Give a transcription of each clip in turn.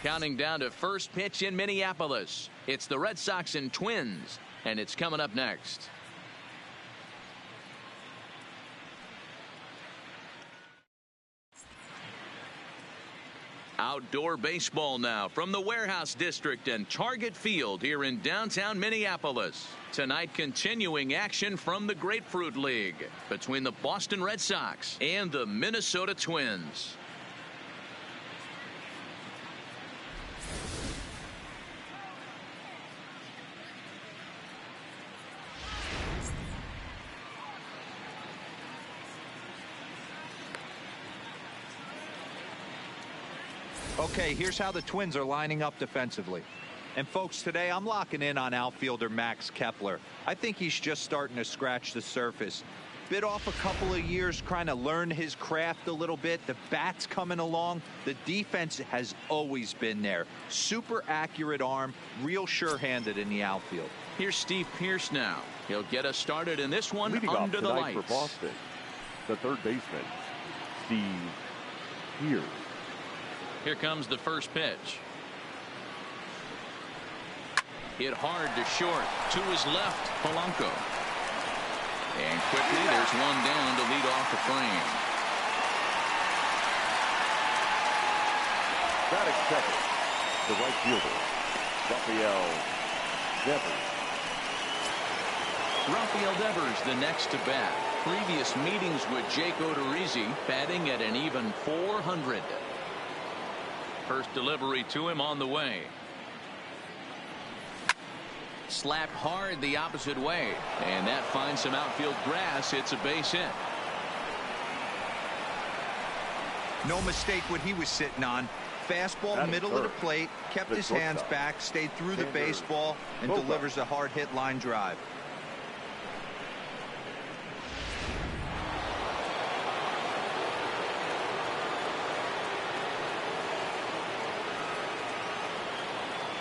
Counting down to first pitch in Minneapolis. It's the Red Sox and Twins, and it's coming up next. Outdoor baseball now from the Warehouse District and Target Field here in downtown Minneapolis. Tonight, continuing action from the Grapefruit League between the Boston Red Sox and the Minnesota Twins. Okay, here's how the Twins are lining up defensively. And folks, today I'm locking in on outfielder Max Kepler. I think he's just starting to scratch the surface. Bit off a couple of years trying to learn his craft a little bit. The bat's coming along. The defense has always been there. Super accurate arm, real sure-handed in the outfield. Here's Steve Pearce now. He'll get us started in this one under the lights. For Boston, the third baseman, Steve Pearce. Here comes the first pitch. Hit hard to short. To his left, Polanco. And quickly, there's one down to lead off the frame. Batting second, the right fielder, Rafael Devers. Rafael Devers, the next to bat. Previous meetings with Jake Odorizzi, batting at an even .400. First delivery to him on the way. Slapped hard the opposite way, and that finds some outfield grass. It's a base hit. No mistake what he was sitting on. Fastball, middle of the plate, kept his hands back, stayed through the baseball, and delivers a hard hit line drive.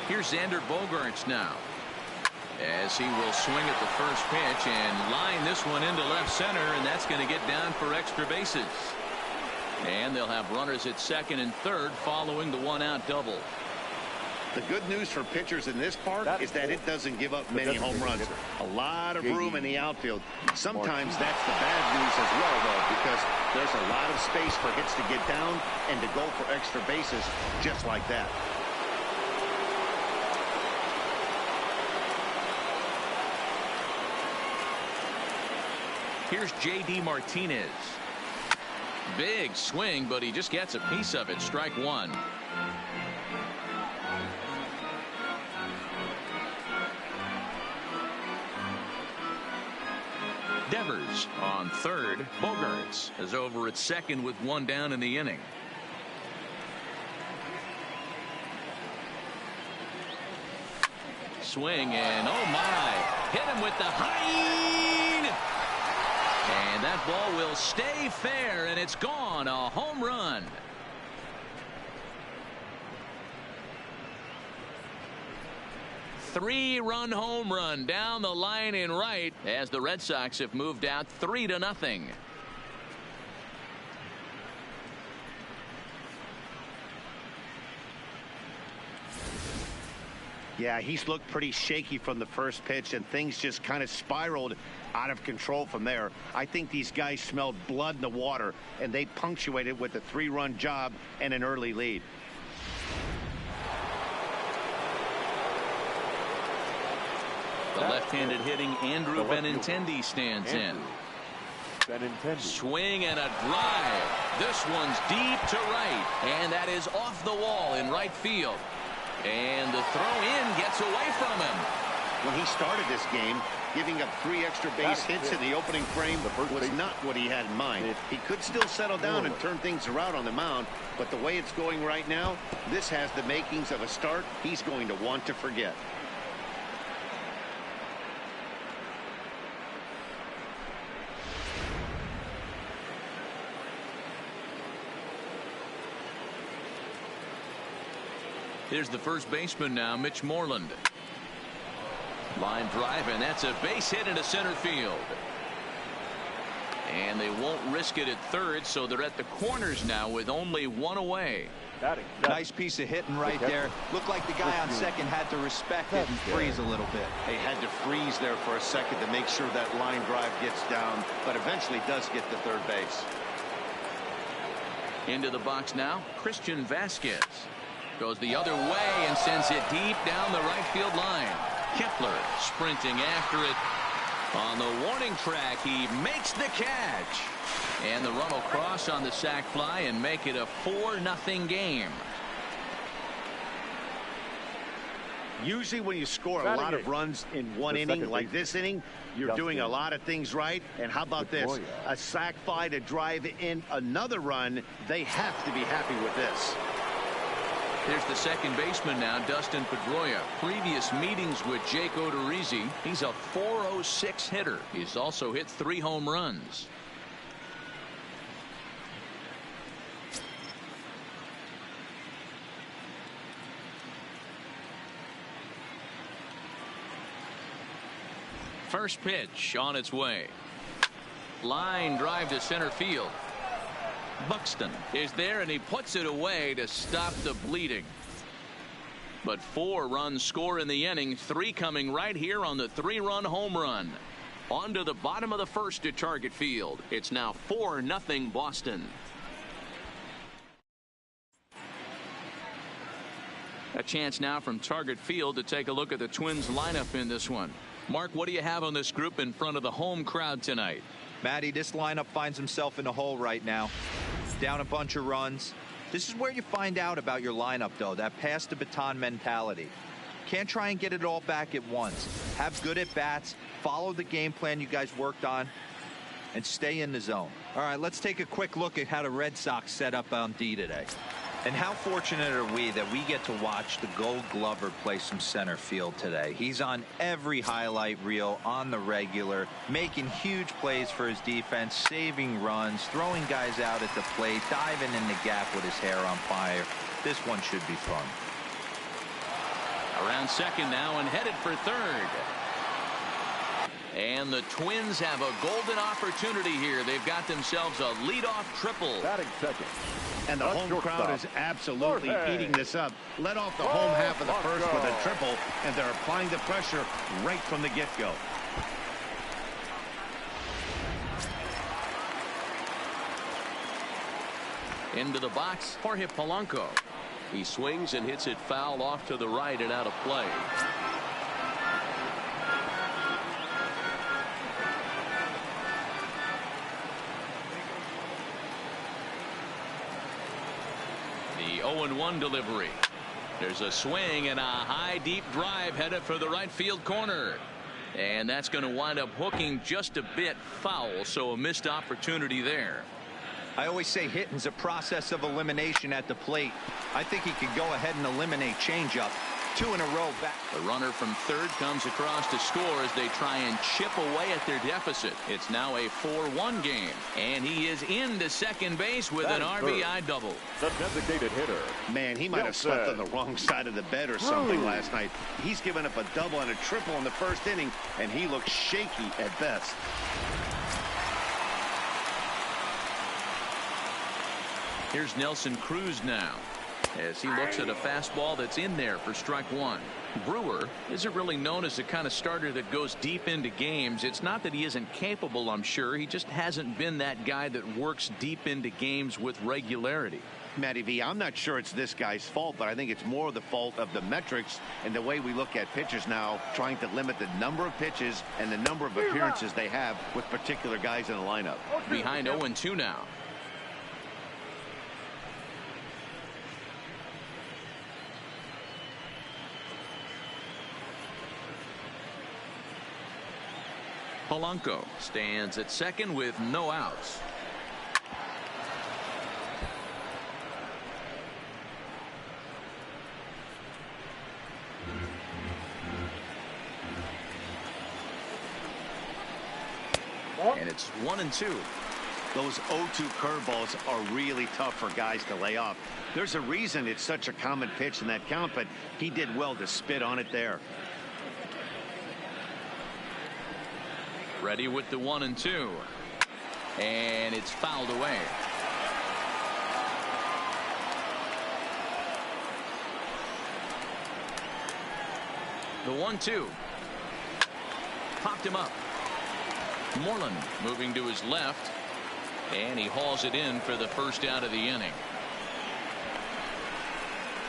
Here's Xander Bogaerts now, as he will swing at the first pitch and line this one into left center, and that's going to get down for extra bases. And they'll have runners at second and third following the one-out double. The good news for pitchers in this park is that it doesn't give up many home runs. A lot of room in the outfield. Sometimes that's the bad news as well, though, because there's a lot of space for hits to get down and to go for extra bases just like that. Here's J.D. Martinez. Big swing, but he just gets a piece of it. Strike one. Devers on third. Bogaerts is over at second with one down in the inning. Swing, and oh my, hit him with the high. And that ball will stay fair, and it's gone. A home run. Three-run home run down the line in right as the Red Sox have moved out 3-0. Yeah, he's looked pretty shaky from the first pitch, and things just kind of spiraled out of control from there. I think these guys smelled blood in the water, and they punctuated with a 3-run job and an early lead. The left-handed hitting Andrew Benintendi stands in. Swing and a drive. This one's deep to right, and that is off the wall in right field. And the throw in gets away from him. When he started this game, giving up 3 extra base hits in the opening frame was not what he had in mind. He could still settle down and turn things around on the mound, but the way it's going right now, this has the makings of a start he's going to want to forget. Here's the first baseman now, Mitch Moreland. Line drive, and that's a base hit into center field. And they won't risk it at third, so they're at the corners now with only one away. Nice piece of hitting right there. Looked like the guy on second had to respect it and freeze a little bit. They had to freeze there for a second to make sure that line drive gets down, but eventually does get to third base. Into the box now, Christian Vasquez goes the other way and sends it deep down the right field line. Kepler sprinting after it. On the warning track, he makes the catch. And the run will cross on the sac fly and make it a 4-0 game. Usually when you score a lot of runs in one inning, like this inning, you're doing a lot of things right. And how about this? A sac fly to drive in another run. They have to be happy with this. Here's the second baseman now, Dustin Pedroia. Previous meetings with Jake Odorizzi, he's a .406 hitter. He's also hit 3 home runs. First pitch on its way. Line drive to center field. Buxton is there and he puts it away to stop the bleeding. But 4 runs score in the inning, 3 coming right here on the 3-run home run. On to the bottom of the first at Target Field. It's now 4-0 Boston. A chance now from Target Field to take a look at the Twins lineup in this one. Mark, what do you have on this group in front of the home crowd tonight? Matty, this lineup finds himself in a hole right now. Down a bunch of runs. This is where you find out about your lineup, though, that pass the baton mentality. Can't try and get it all back at once. Have good at-bats, follow the game plan you guys worked on, and stay in the zone. All right, let's take a quick look at how the Red Sox set up on D today. And how fortunate are we that we get to watch the Gold Glover play some center field today. He's on every highlight reel on the regular, making huge plays for his defense, saving runs, throwing guys out at the plate, diving in the gap with his hair on fire. This one should be fun. Around second now and headed for third. And the Twins have a golden opportunity here. They've got themselves a leadoff triple. Batting second. And the home crowd is absolutely eating this up. Led off the home half of the first with a triple, and they're applying the pressure right from the get-go. Into the box, Jorge Polanco. He swings and hits it foul off to the right and out of play. The 0-1 delivery. There's a swing and a high deep drive headed for the right field corner. And that's going to wind up hooking just a bit foul, so a missed opportunity there. I always say hitting's a process of elimination at the plate. I think he could go ahead and eliminate changeup. 2 in a row back. The runner from third comes across to score as they try and chip away at their deficit. It's now a 4-1 game. And he is into second base with an RBI double. The designated hitter. Man, he might have slept on the wrong side of the bed or something last night. He's given up a double and a triple in the first inning, and he looks shaky at best. Here's Nelson Cruz now, as he looks at a fastball that's in there for strike 1. Brewer isn't really known as the kind of starter that goes deep into games. It's not that he isn't capable, I'm sure. He just hasn't been that guy that works deep into games with regularity. Matty V, I'm not sure it's this guy's fault, but I think it's more the fault of the metrics and the way we look at pitchers now, trying to limit the number of pitches and the number of appearances they have with particular guys in the lineup. Behind 0-2 now. Polanco stands at second with no outs. And it's 1-2. Those 0-2 curveballs are really tough for guys to lay off. There's a reason it's such a common pitch in that count, but he did well to spit on it there. Ready with the 1-2. And it's fouled away. The 1-2. Popped him up. Moreland moving to his left, and he hauls it in for the first out of the inning.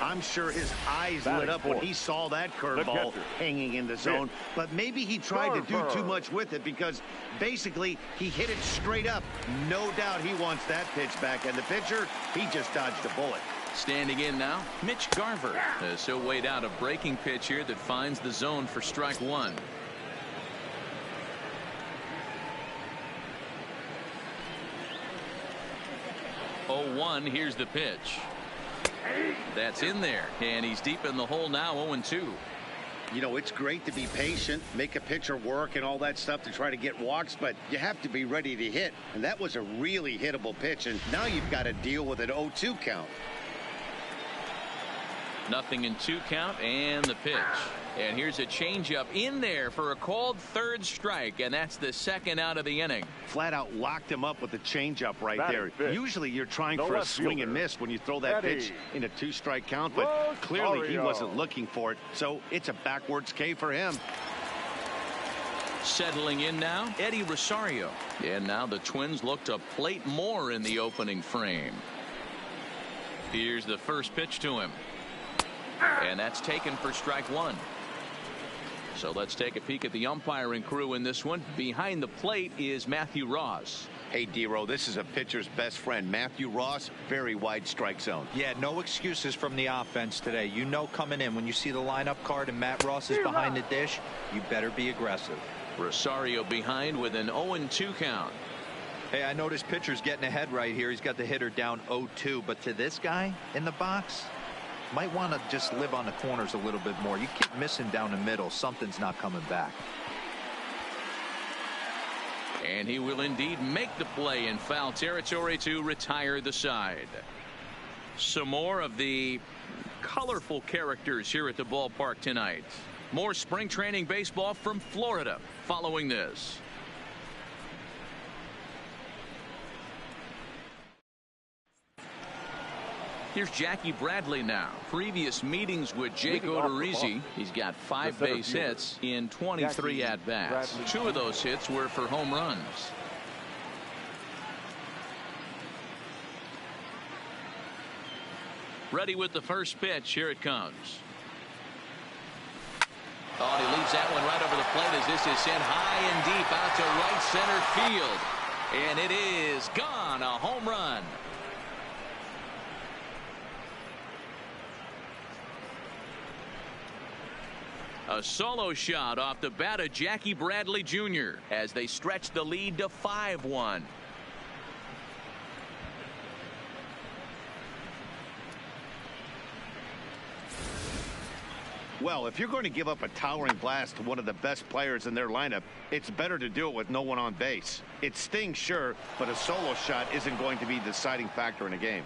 I'm sure his eyes lit up when he saw that curveball hanging in the zone, but maybe he tried to do too much with it because basically he hit it straight up. No doubt he wants that pitch back, and the pitcher, he just dodged a bullet. Standing in now, Mitch Garver, as he'll wait out a breaking pitch here that finds the zone for strike one. Oh, 1, here's the pitch. That's in there, and he's deep in the hole now. 0-2. You know, it's great to be patient, make a pitcher work and all that stuff to try to get walks, but you have to be ready to hit, and that was a really hittable pitch, and now you've got to deal with an 0-2 count. Nothing in 2 count, and the pitch. And here's a changeup in there for a called third strike, and that's the second out of the inning. Flat out locked him up with the changeup right there. Usually you're trying for a swing and miss when you throw that pitch in a 2-strike count, but clearly he wasn't looking for it, so it's a backwards K for him. Settling in now, Eddie Rosario. And now the Twins look to plate more in the opening frame. Here's the first pitch to him. And that's taken for strike one. So let's take a peek at the umpiring crew in this one. Behind the plate is Matthew Ross. Hey, D-Row, this is a pitcher's best friend, Matthew Ross. Very wide strike zone. Yeah, no excuses from the offense today. You know coming in when you see the lineup card and Matt Ross is behind the dish, you better be aggressive. Rosario behind with an 0-2 count. Hey, I noticed pitcher's getting ahead right here. He's got the hitter down 0-2, but to this guy in the box, might want to just live on the corners a little bit more. You keep missing down the middle. Something's not coming back. And he will indeed make the play in foul territory to retire the side. Some more of the colorful characters here at the ballpark tonight. More spring training baseball from Florida following this. Here's Jackie Bradley now. Previous meetings with Jake Odorizzi. He's got 5 base hits in 23 at-bats. 2 of those hits were for home runs. Ready with the first pitch. Here it comes. Oh, he leaves that one right over the plate as this is sent high and deep out to right center field. And it is gone. A home run. A solo shot off the bat of Jackie Bradley Jr. as they stretch the lead to 5-1. Well, if you're going to give up a towering blast to one of the best players in their lineup, it's better to do it with no one on base. It stings, sure, but a solo shot isn't going to be the deciding factor in a game.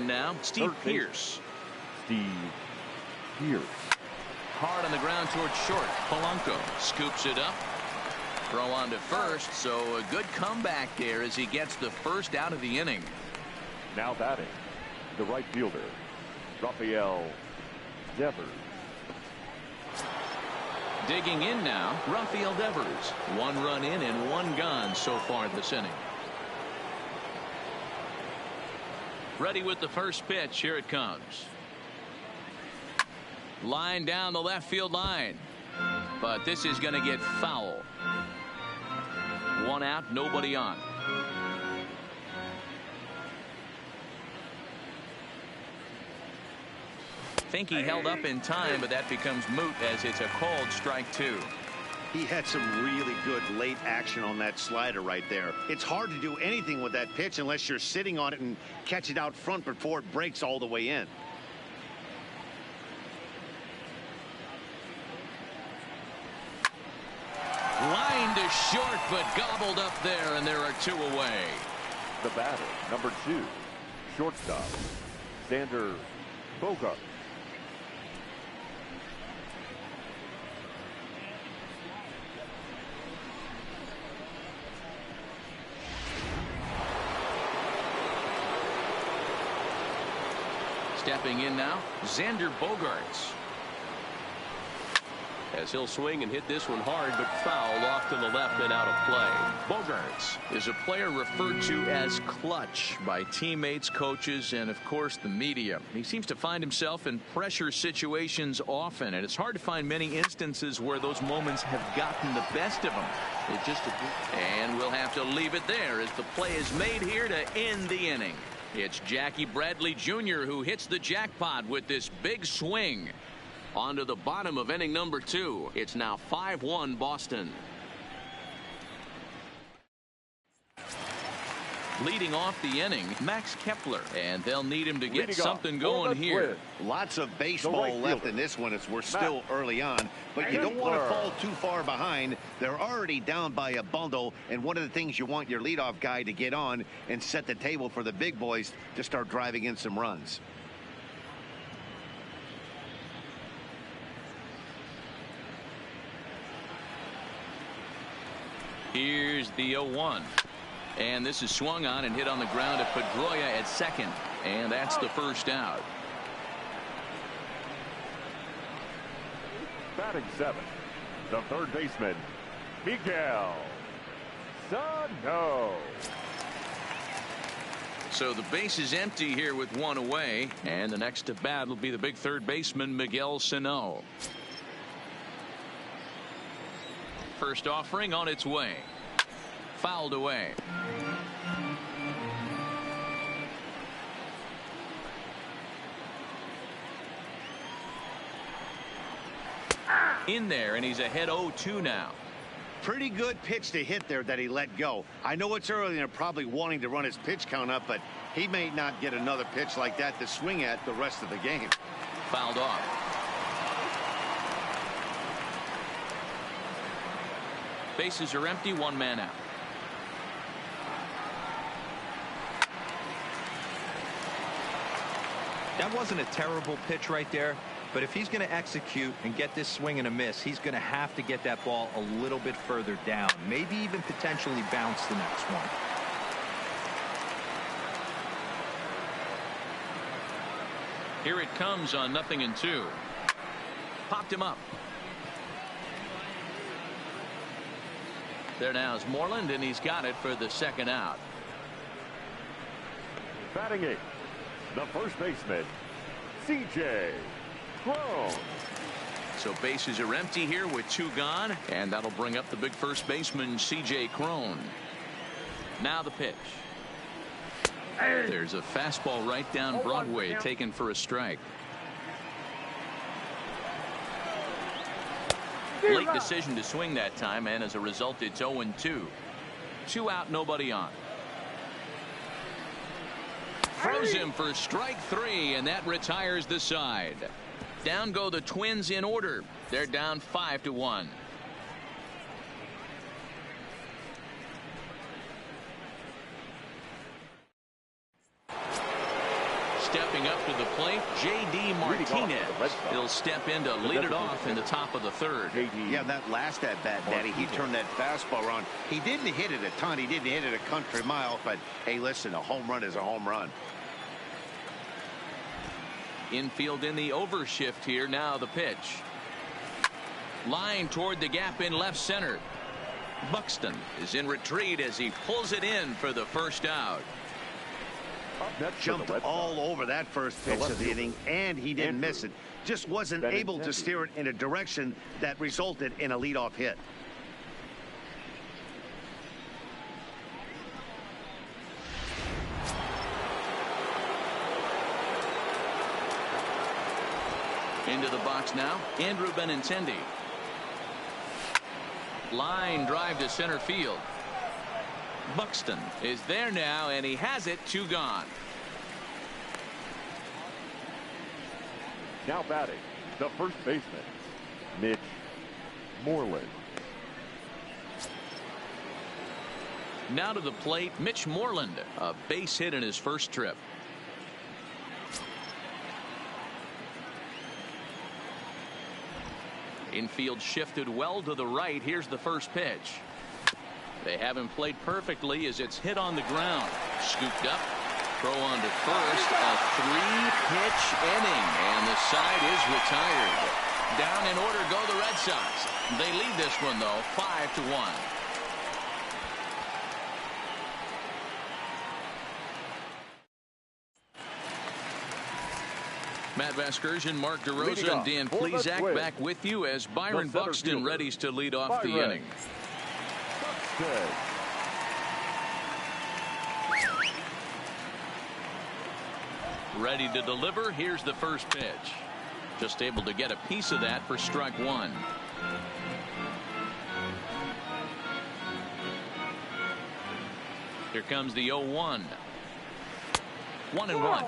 Now Steve Pearce. Steve Pearce. Hard on the ground towards short. Polanco scoops it up. Throw on to first, so a good comeback there as he gets the first out of the inning. Now batting, the right fielder, Rafael Devers. Digging in now, Rafael Devers. 1 run in and 1 gone so far this inning. Ready with the first pitch. Here it comes. Line down the left field line. But this is going to get foul. 1 out, nobody on. Think he held up in time, but that becomes moot as it's a called strike 2. He had some really good late action on that slider right there. It's hard to do anything with that pitch unless you're sitting on it and catch it out front before it breaks all the way in. Line to short, but gobbled up there, and there are 2 away. The batter, number 2, shortstop, Xander Bogaerts. Stepping in now, Xander Bogaerts. As he'll swing and hit this one hard, but foul off to the left and out of play. Bogaerts is a player referred to as clutch by teammates, coaches, and of course the media. He seems to find himself in pressure situations often, and it's hard to find many instances where those moments have gotten the best of him. And we'll have to leave it there as the play is made here to end the inning. It's Jackie Bradley Jr. who hits the jackpot with this big swing. On to the bottom of inning number 2. It's now 5-1 Boston. Leading off the inning, Max Kepler, and they'll need him to get something going here. Lots of baseball left in this one as we're still early on, but you don't want to fall too far behind. They're already down by a bundle, and one of the things you want your leadoff guy to get on and set the table for the big boys to start driving in some runs. Here's the 0-1. And this is swung on and hit on the ground to Pedroia at second. And that's the first out. Batting 7th, the third baseman, Miguel Sano. So the base is empty here with one away. And the next to bat will be the big third baseman, Miguel Sano. First offering on its way. Fouled away. In there, and he's ahead 0-2 now. Pretty good pitch to hit there that he let go. I know it's early and they're probably wanting to run his pitch count up, but he may not get another pitch like that to swing at the rest of the game. Fouled off. Bases are empty, one man out. That wasn't a terrible pitch right there, but if he's going to execute and get this swing and a miss, he's going to have to get that ball a little bit further down, maybe even potentially bounce the next one. Here it comes on 0-2. Popped him up. There now is Moreland, and he's got it for the second out. Batting 8th, the first baseman, C.J. Cron. So bases are empty here with 2 gone, and that'll bring up the big first baseman, C.J. Cron. Now the pitch. There's a fastball right down Broadway, taken for a strike. Late decision to swing that time, and as a result it's 0-2. 2 out, nobody on. Throws him for strike 3, and that retires the side. Down go the Twins in order. They're down 5-1. Stepping up to the plate, J.D. Martinez. He'll step in to lead it off in the top of the third. Yeah, that last at bat, Daddy, he turned that fastball around. He didn't hit it a ton. He didn't hit it a country mile. But, hey, listen, a home run is a home run. Infield in the overshift here. Now the pitch. Line toward the gap in left center. Buxton is in retreat as he pulls it in for the first out. Jumped all over that first pitch of the inning, and he didn't miss it. Just wasn't able to steer it in a direction that resulted in a leadoff hit. Into the box now, Andrew Benintendi. Line drive to center field. Buxton is there now, and he has it. 2 gone. Now batting, the first baseman, Mitch Moreland. Now to the plate, Mitch Moreland, a base hit in his first trip. Infield shifted well to the right. Here's the first pitch. They haven't played perfectly as it's hit on the ground. Scooped up. Throw on to first, a 3-pitch inning, and the side is retired. Down in order go the Red Sox. They lead this one, though, 5-1. Matt Vasgersian, Mark DeRosa, and Dan Plesac back with you as Byron Buxton readies to lead off the inning. Ready to deliver. Here's the first pitch. Just able to get a piece of that for strike one. Here comes the 0-1. 1-1.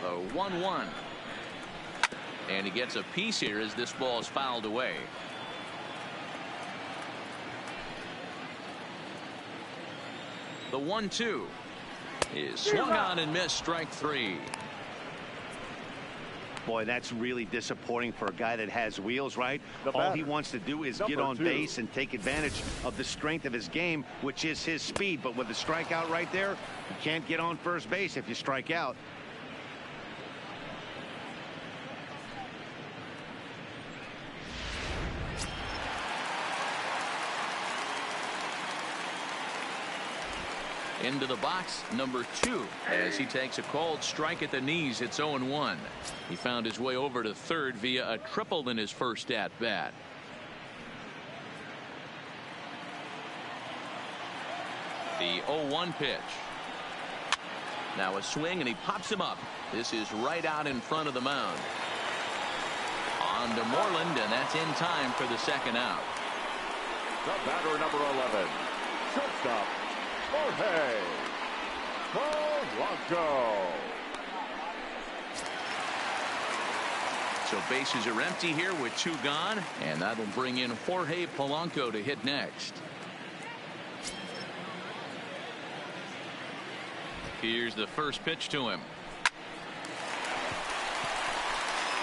The 1-1. And he gets a piece here as this ball is fouled away. The 1-2 is swung on and missed, strike three. Boy, that's really disappointing for a guy that has wheels, right? All he wants to do is get on base and take advantage of the strength of his game, which is his speed. But with the strikeout right there, you can't get on first base if you strike out. Into the box, number 2, as he takes a called strike at the knees. It's 0-1. He found his way over to third via a triple in his first at bat. The 0-1 pitch. Now a swing, and he pops him up. This is right out in front of the mound. On to Moreland, and that's in time for the second out. The batter, number 11, shortstop, Jorge Polanco. So bases are empty here with 2 gone, and that'll bring in Jorge Polanco to hit next. Here's the first pitch to him.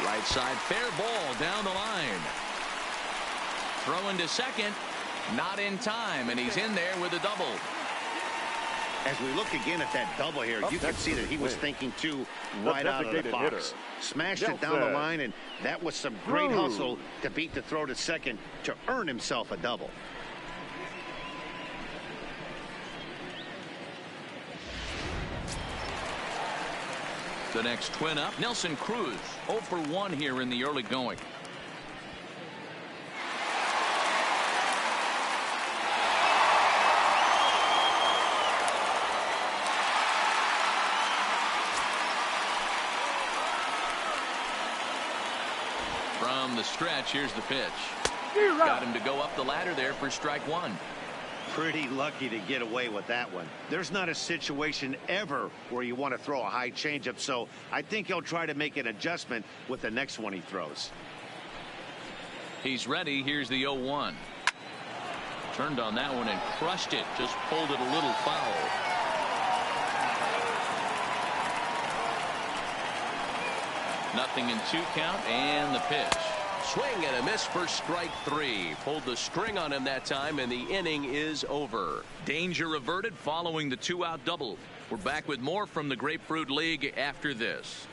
Right side, fair ball down the line. Throwing to second, not in time, and he's in there with a double. As we look again at that double here, you can see that he was thinking too right out of the box. Smashed it down the line, and that was some great hustle to beat the throw to second to earn himself a double. The next twin up, Nelson Cruz, 0 for 1 here in the early going. From the stretch, here's the pitch. Got him to go up the ladder there for strike one. Pretty lucky to get away with that one. There's not a situation ever where you want to throw a high changeup, so I think he'll try to make an adjustment with the next one he throws. He's ready. Here's the 0-1. Turned on that one and crushed it. Just pulled it a little foul. Nothing in 2 count, and the pitch. Swing and a miss for strike 3. Pulled the string on him that time, and the inning is over. Danger averted following the 2-out double. We're back with more from the Grapefruit League after this.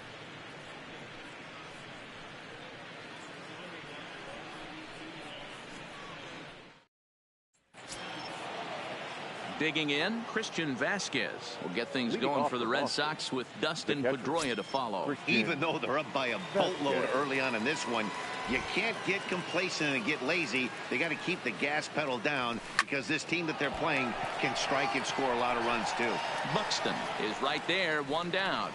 Digging in, Christian Vasquez will get things going for the Red Sox with Dustin Pedroia to follow. Even though they're up by a boatload early on in this one, you can't get complacent and get lazy. They got to keep the gas pedal down because this team that they're playing can strike and score a lot of runs too. Buxton is right there, 1 down.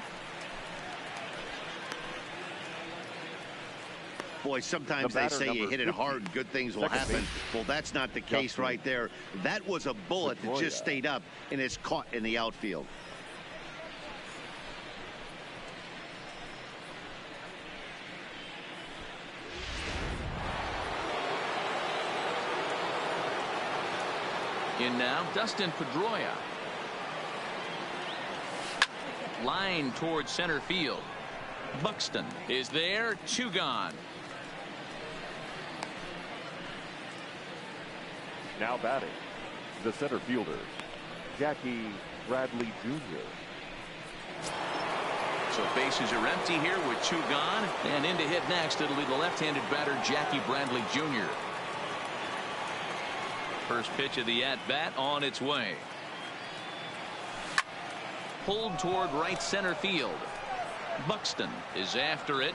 Boy, sometimes they say you hit it hard, good things will happen. Well, that's not the case right there. That was a bullet that just stayed up and is caught in the outfield. In now, Dustin Pedroia. Line towards center field. Buxton is there, 2 gone. Now batting, the center fielder, Jackie Bradley Jr. So bases are empty here with 2 gone. And in to hit next, it'll be the left-handed batter, Jackie Bradley Jr. First pitch of the at-bat on its way. Pulled toward right center field. Buxton is after it.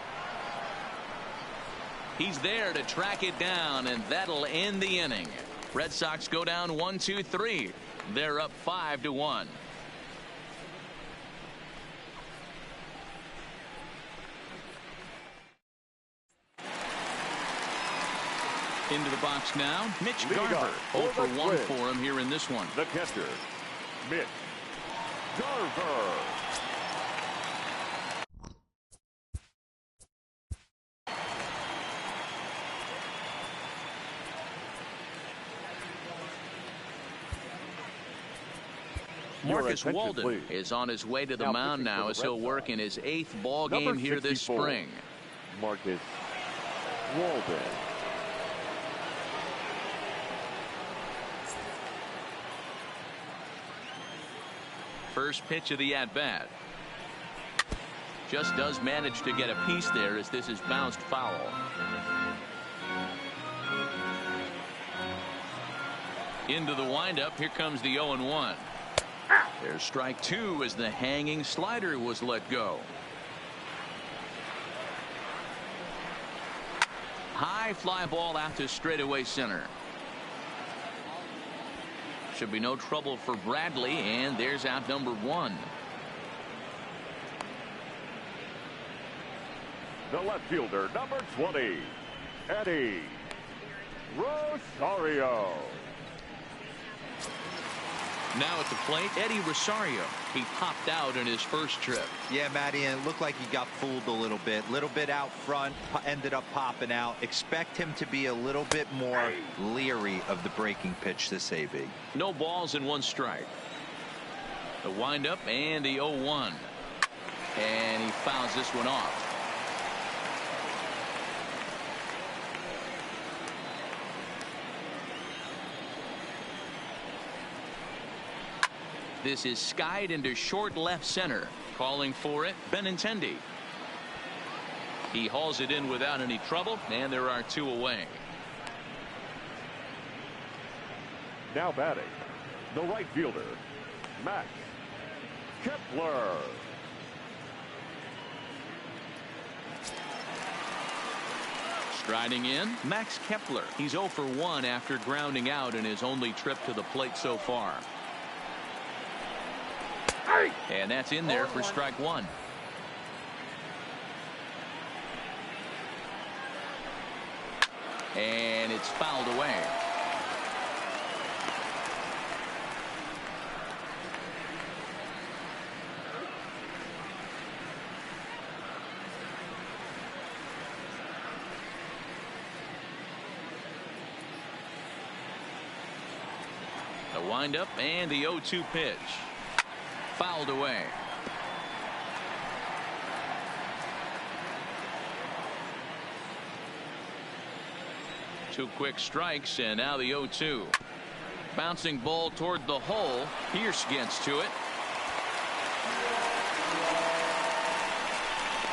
He's there to track it down, and that'll end the inning. Red Sox go down 1-2-3. They're up 5-1. Into the box now, Mitch Garver. 0 for 1 for him here in this one. The catcher, Mitch Garver. Marcus Walden is on his way to the mound now as he'll work in his 8th ball game here this spring. Marcus Walden. First pitch of the at-bat. Just does manage to get a piece there as this is bounced foul. Into the windup. Here comes the 0-1. There's strike 2 as the hanging slider was let go. High fly ball out to straightaway center. Should be no trouble for Bradley, and there's out number 1. The left fielder, number 20, Eddie Rosario. Now at the plate, Eddie Rosario. He popped out in his first trip. Yeah, Matty, and it looked like he got fooled a little bit out front, ended up popping out. Expect him to be a little bit more leery of the breaking pitch this AB. No balls and 1 strike. The windup and the 0-1. And he fouls this one off. This is skied into short left center. Calling for it, Benintendi. He hauls it in without any trouble, and there are 2 away. Now batting, the right fielder, Max Kepler. Striding in, Max Kepler. He's 0 for 1 after grounding out in his only trip to the plate so far. And that's in there for strike 1. And it's fouled away. The windup and the 0-2 pitch. Fouled away. Two quick strikes, and now the 0-2. Bouncing ball toward the hole. Pierce gets to it.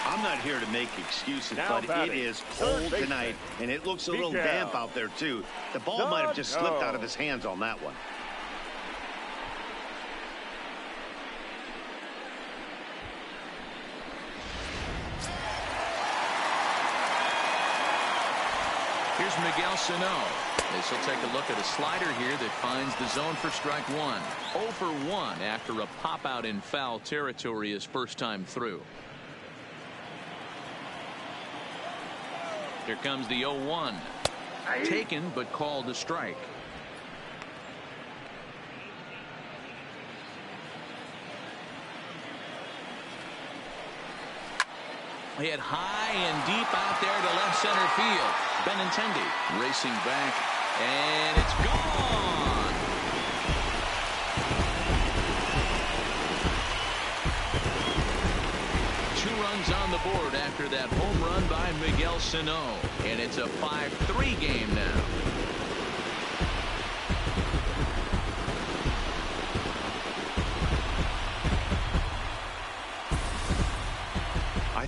I'm not here to make excuses, now but batting, it is cold tonight, and it looks a little damp out there, too. The ball might have just slipped out of his hands on that one. Here's Miguel Sano. This will take a look at a slider here that finds the zone for strike 1. 0 for 1 after a pop out in foul territory his first time through. Here comes the 0-1. Taken but called a strike. Hit high and deep out there to left center field. Benintendi racing back, and it's gone. Two runs on the board after that home run by Miguel Sano, and it's a 5-3 game now.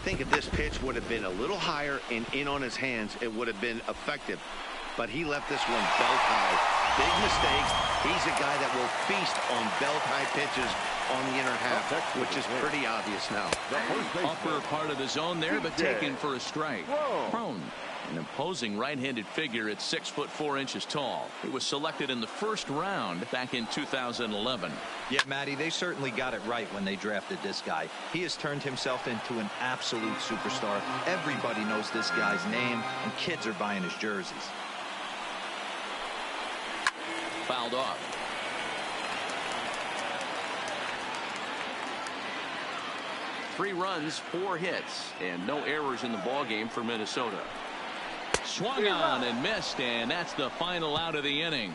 think if this pitch would have been a little higher and in on his hands, it would have been effective. But he left this one belt high. Big mistake. He's a guy that will feast on belt high pitches on the inner half, which is pretty obvious now. Upper part of the zone there, but taken for a strike. Prone. An imposing right-handed figure at 6'4" tall. He was selected in the first round back in 2011. Yeah, Matty, they certainly got it right when they drafted this guy. He has turned himself into an absolute superstar. Everybody knows this guy's name, and kids are buying his jerseys. Fouled off. Three runs, 4 hits, and no errors in the ballgame for Minnesota. Swung on and missed, and that's the final out of the inning.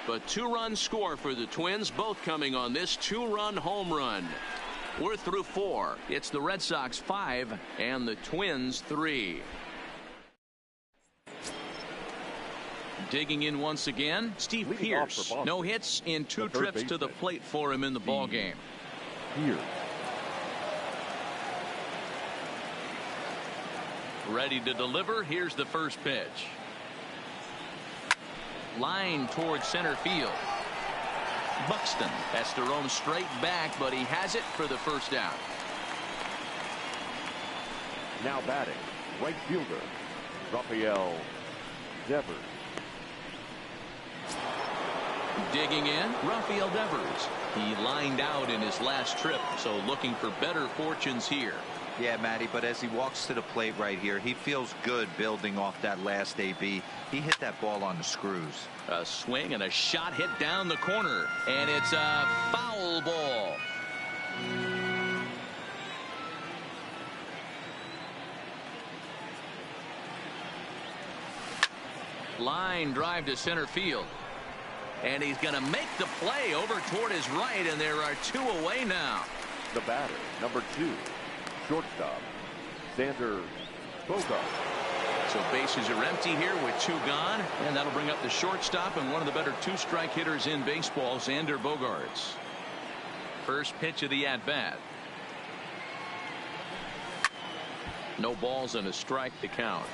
But 2-run score for the Twins, both coming on this 2-run home run. We're through 4. It's the Red Sox 5 and the Twins 3. Digging in once again, Steve Pierce. No hits in 2 trips to the plate for him in the ballgame. Pierce. Ready to deliver. Here's the first pitch. Line towards center field. Buxton has to roam straight back, but he has it for the first out. Now batting, right fielder, Rafael Devers. Digging in, Rafael Devers. He lined out in his last trip, so looking for better fortunes here. Yeah, Matty, but as he walks to the plate right here, he feels good building off that last AB. He hit that ball on the screws. A swing and a shot hit down the corner, and it's a foul ball. Line drive to center field. And he's going to make the play over toward his right, and there are 2 away now. The batter, number 2, shortstop, Xander Bogaerts. So bases are empty here with 2 gone, and that'll bring up the shortstop and one of the better 2-strike hitters in baseball, Xander Bogaerts. First pitch of the at-bat. No balls and a strike to count.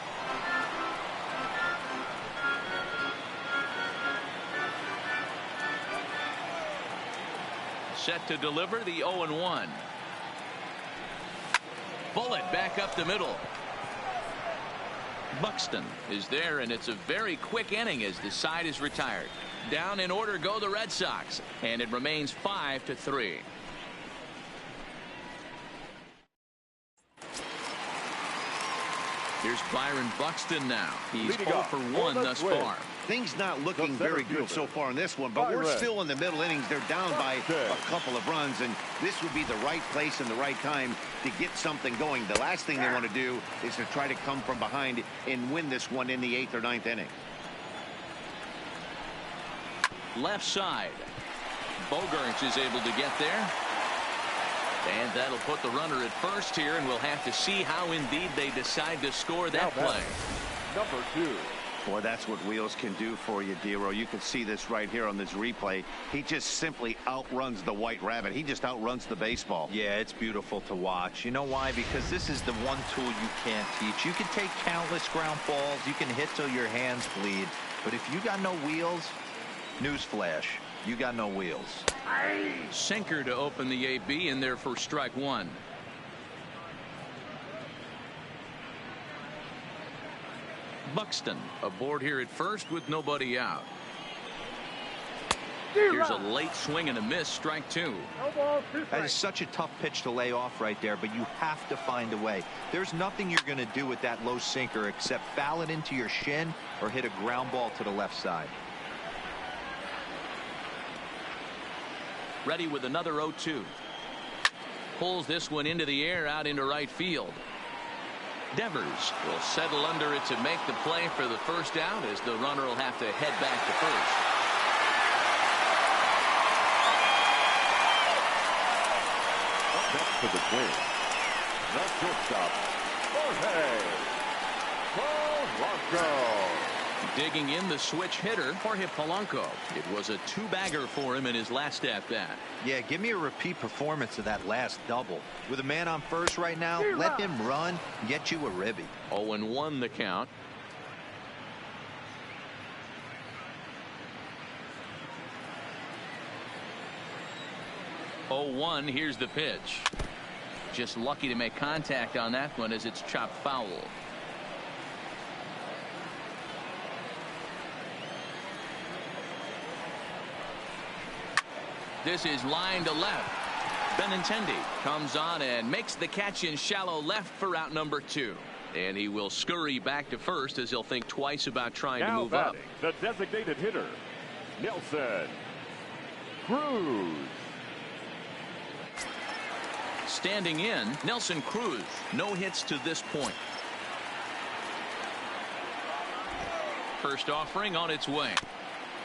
Set to deliver the 0-1. Bullet back up the middle. Buxton is there, and it's a very quick inning as the side is retired. Down in order go the Red Sox, and it remains 5-3. Here's Byron Buxton now. He's 0 for 1 thus far. Things not looking very good so far in this one, but we're still in the middle innings. They're down by a couple of runs, and this would be the right place and the right time to get something going. The last thing they want to do is to try to come from behind and win this one in the 8th or 9th inning. Left side. Bogaerts is able to get there. And that'll put the runner at first here, and we'll have to see how indeed they decide to score that play. Number 2. Boy, that's what wheels can do for you, Dero. You can see this right here on this replay. He just simply outruns the White Rabbit. He just outruns the baseball. Yeah, it's beautiful to watch. You know why? Because this is the one tool you can't teach. You can take countless ground balls. You can hit till your hands bleed. But if you got no wheels, newsflash, you got no wheels. Sinker to open the AB in there for strike 1. Buxton aboard here at first with nobody out. Here's a late swing and a miss, strike 2. That is such a tough pitch to lay off right there, but you have to find a way. There's nothing you're going to do with that low sinker except foul it into your shin or hit a ground ball to the left side. Ready with another 0-2. Pulls this one into the air out into right field. Devers will settle under it to make the play for the first out as the runner will have to head back to first. Up next for the Twins, the shortstop, Jorge Polanco. Digging in the switch hitter, Jorge Polanco. It was a two-bagger for him in his last at-bat. Yeah, give me a repeat performance of that last double. With a man on first right now, let him run, get you a ribby. 0-1 the count. Oh, 1, here's the pitch. Just lucky to make contact on that one as it's chopped foul. This is line to left. Benintendi comes on and makes the catch in shallow left for out number 2. And he will scurry back to first as he'll think twice about trying to move up. The designated hitter, Nelson Cruz. Standing in, Nelson Cruz. No hits to this point. First offering on its way.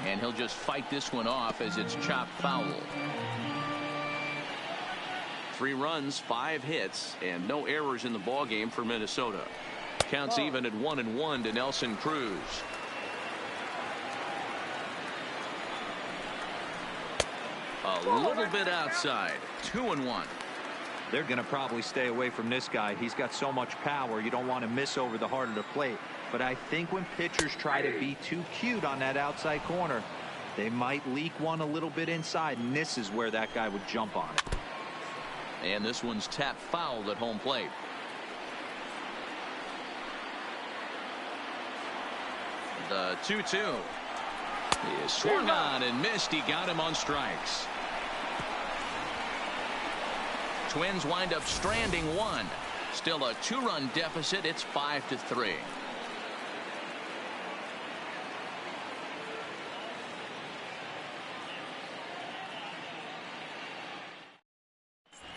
And he'll just fight this one off as it's chopped foul. 3 runs, 5 hits, and no errors in the ballgame for Minnesota. Counts even at 1-1 to Nelson Cruz. A little bit outside. 2-1. They're going to probably stay away from this guy. He's got so much power. You don't want to miss over the heart of the plate. But I think when pitchers try to be too cute on that outside corner, they might leak one a little bit inside, and this is where that guy would jump on it. And this one's tapped foul at home plate. The 2-2 is swung on and missed. He got him on strikes. Twins wind up stranding 1. Still a 2-run deficit. It's 5-3.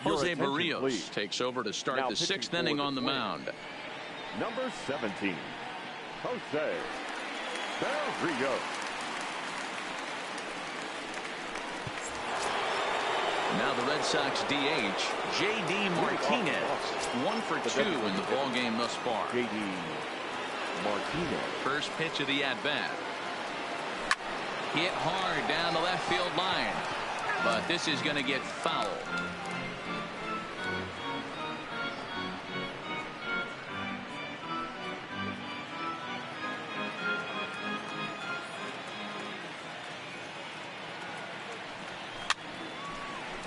Jose Barrios please. takes over to start Now the 6th inning on the mound. Number 17, Jose Barrios. Now the Red Sox DH, J.D. Martinez. 1 for 2 in the ballgame thus far. J.D. Martinez. First pitch of the at-bat. Hit hard down the left field line. But this is going to get foul.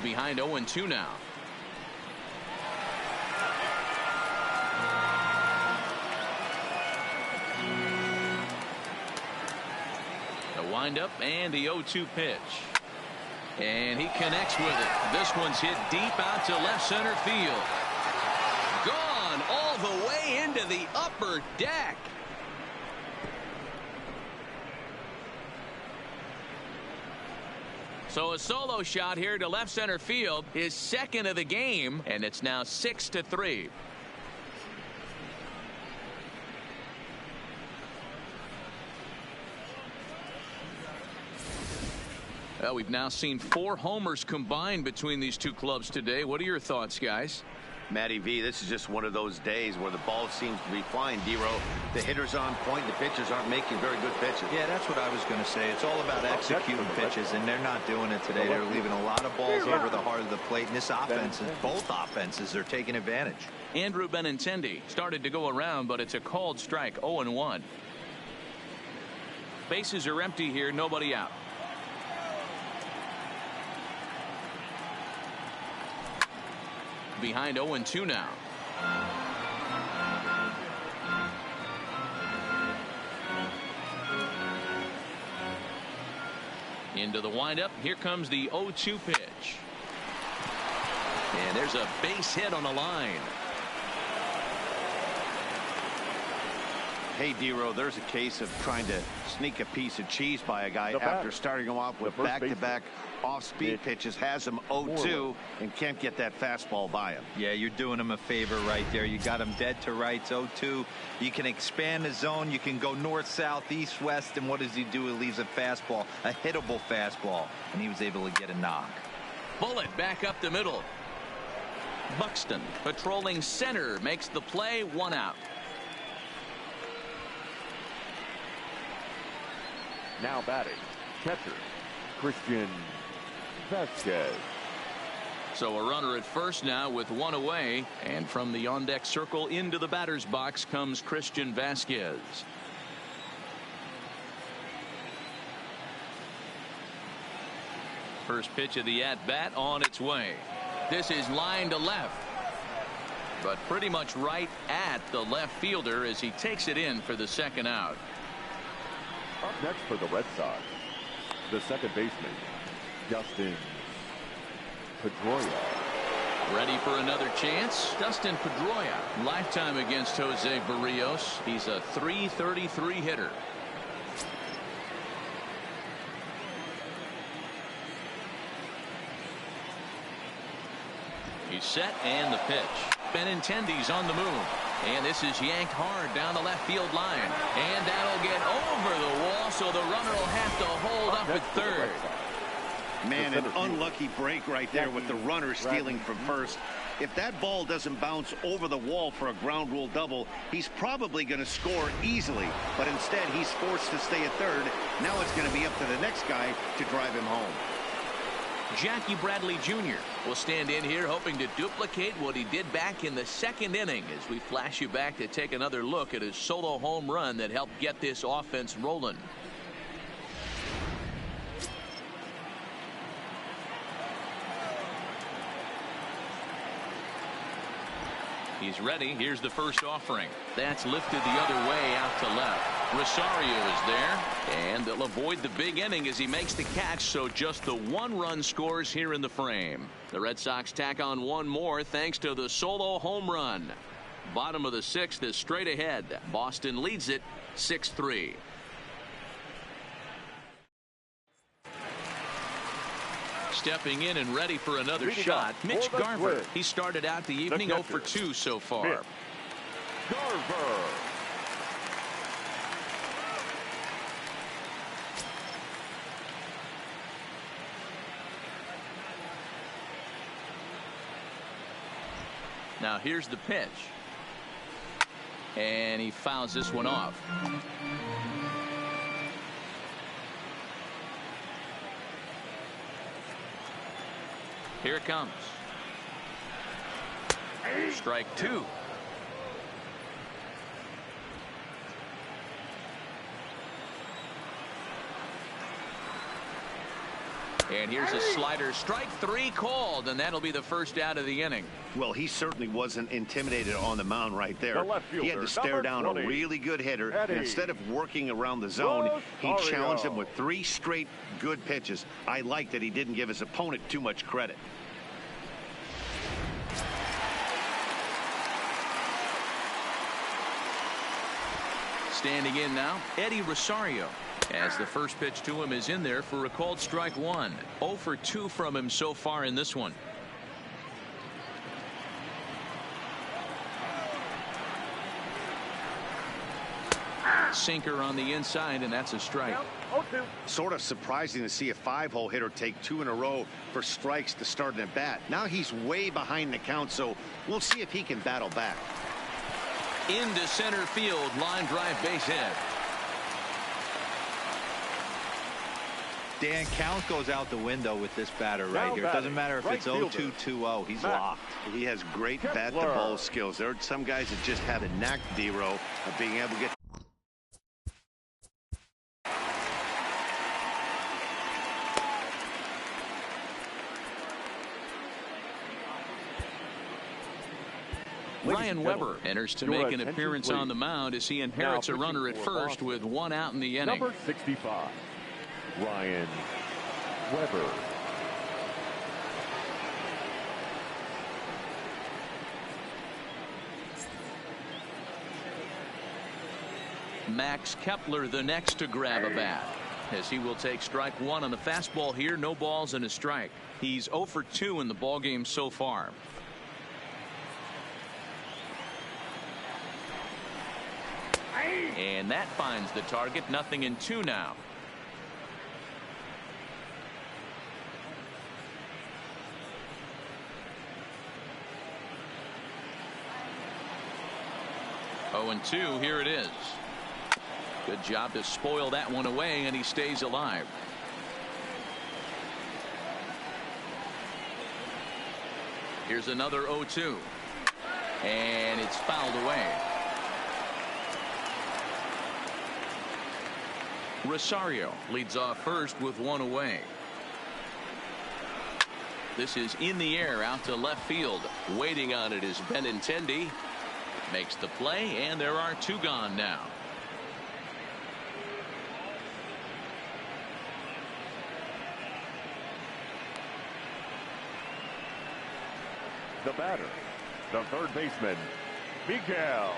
Behind 0-2 now. The windup and the 0-2 pitch. And he connects with it. This one's hit deep out to left center field. Gone all the way into the upper deck. So a solo shot here to left center field, his 2nd of the game, and it's now 6-3. Well, we've now seen 4 homers combined between these two clubs today. What are your thoughts, guys? Matty V, this is just one of those days where the ball seems to be flying, D-Row. The hitter's on point. The pitchers aren't making very good pitches. Yeah, that's what I was going to say. It's all about executing pitches, and they're not doing it today. They're leaving a lot of balls over the heart of the plate, and this offense, both offenses are taking advantage. Andrew Benintendi started to go around, but it's a called strike. 0-1. Bases are empty here. Nobody out. Behind 0-2 now. Into the windup. Here comes the 0-2 pitch. And there's a base hit on the line. Hey, D-Row, there's a case of trying to sneak a piece of cheese by a guy after starting him off with back-to-back off-speed pitches, has him 0-2, and can't get that fastball by him. Yeah, you're doing him a favor right there. You got him dead to rights, 0-2. You can expand the zone. You can go north, south, east, west, and what does he do? He leaves a fastball, a hittable fastball, and he was able to get a knock. Bullet back up the middle. Buxton patrolling center makes the play. 1 out. Now batting, catcher, Christian Vasquez. So a runner at first now with one away, and from the on-deck circle into the batter's box comes Christian Vasquez. First pitch of the at-bat on its way. This is line to left, but pretty much right at the left fielder as he takes it in for the second out. Up next for the Red Sox, the second baseman, Dustin Pedroia. Ready for another chance? Dustin Pedroia, lifetime against Jose Barrios. He's a .333 hitter. He's set, and the pitch. Benintendi's on the move, and this is yanked hard down the left field line, and that'll get over the wall, so the runner will have to hold up at third. Man, an unlucky break right there with the runner stealing from first. If that ball doesn't bounce over the wall for a ground rule double, he's probably going to score easily, but instead he's forced to stay at third. Now it's going to be up to the next guy to drive him home. Jackie Bradley Jr. will stand in here hoping to duplicate what he did back in the second inning as we flash you back to take another look at his solo home run that helped get this offense rolling. He's ready. Here's the first offering. That's lifted the other way out to left. Rosario is there, and they'll avoid the big inning as he makes the catch, so just the one run scores here in the frame. The Red Sox tack on one more thanks to the solo home run. Bottom of the sixth is straight ahead. Boston leads it 6-3. Stepping in and ready for another shot, Mitch Garver. He started out the evening 0 for 2 so far. Garver. Now here's the pitch, and he fouls this one off. Here it comes. Strike two. And here's a slider. Strike three called, and that'll be the first out of the inning. Well, he certainly wasn't intimidated on the mound right there. He had to stare down a really good hitter. And instead of working around the zone, he challenged him with 3 straight good pitches. I like that he didn't give his opponent too much credit. Standing in now, Eddie Rosario, as the first pitch to him is in there for a called strike one. 0 for 2 from him so far in this one. Sinker on the inside, and that's a strike. Sort of surprising to see a 5-hole hitter take 2 in a row for strikes to start an at bat. Now he's way behind the count, so we'll see if he can battle back. Into center field, line drive, base hit. Dan, count goes out the window with this batter right here. It doesn't matter if it's 0-2, 2-0. He's locked. He has great bat-to-ball skills. There are some guys that just have a knack, D-Row, of being able to get. Ryan Weber enters to make an appearance on the mound as he inherits a runner at first with 1 out in the inning. Number 65, Ryan Weber. Max Kepler the next to grab a bat, as he will take strike one on the fastball here. No balls and a strike. He's 0 for 2 in the ballgame so far. And that finds the target. 0-2 now. Oh, and 2. Here it is. Good job to spoil that one away, and he stays alive. Here's another 0-2. And it's fouled away. Rosario leads off first with one away. This is in the air out to left field. Waiting on it is Benintendi. Makes the play, and there are two gone now. The batter, the third baseman, Miguel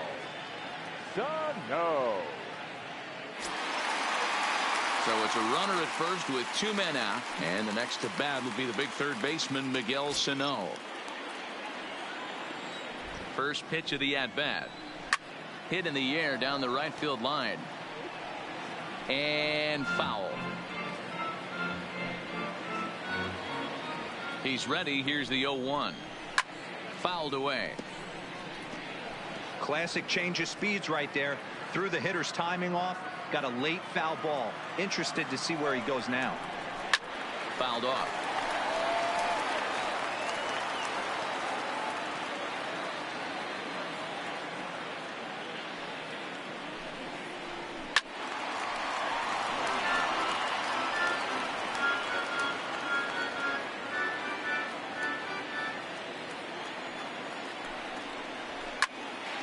Sano. So it's a runner at first with two men out, and the next to bat will be the big third baseman, Miguel Sano. First pitch of the at-bat. Hit in the air down the right field line. And foul. He's ready. Here's the 0-1. Fouled away. Classic change of speeds right there. Threw the hitter's timing off. Got a late foul ball. Interested to see where he goes now. Fouled off.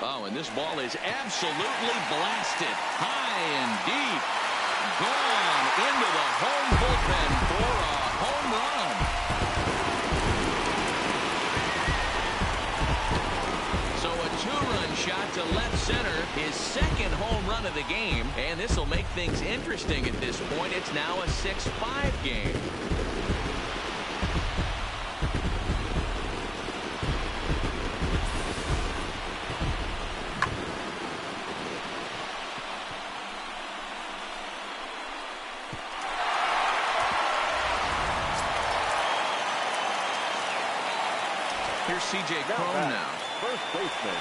Oh, and this ball is absolutely blasted high and deep. Gone into the home bullpen for a home run. So a two-run shot to left center, his second home run of the game, and this will make things interesting at this point. It's now a 6-5 game. Here's C.J. Cron now. First baseman.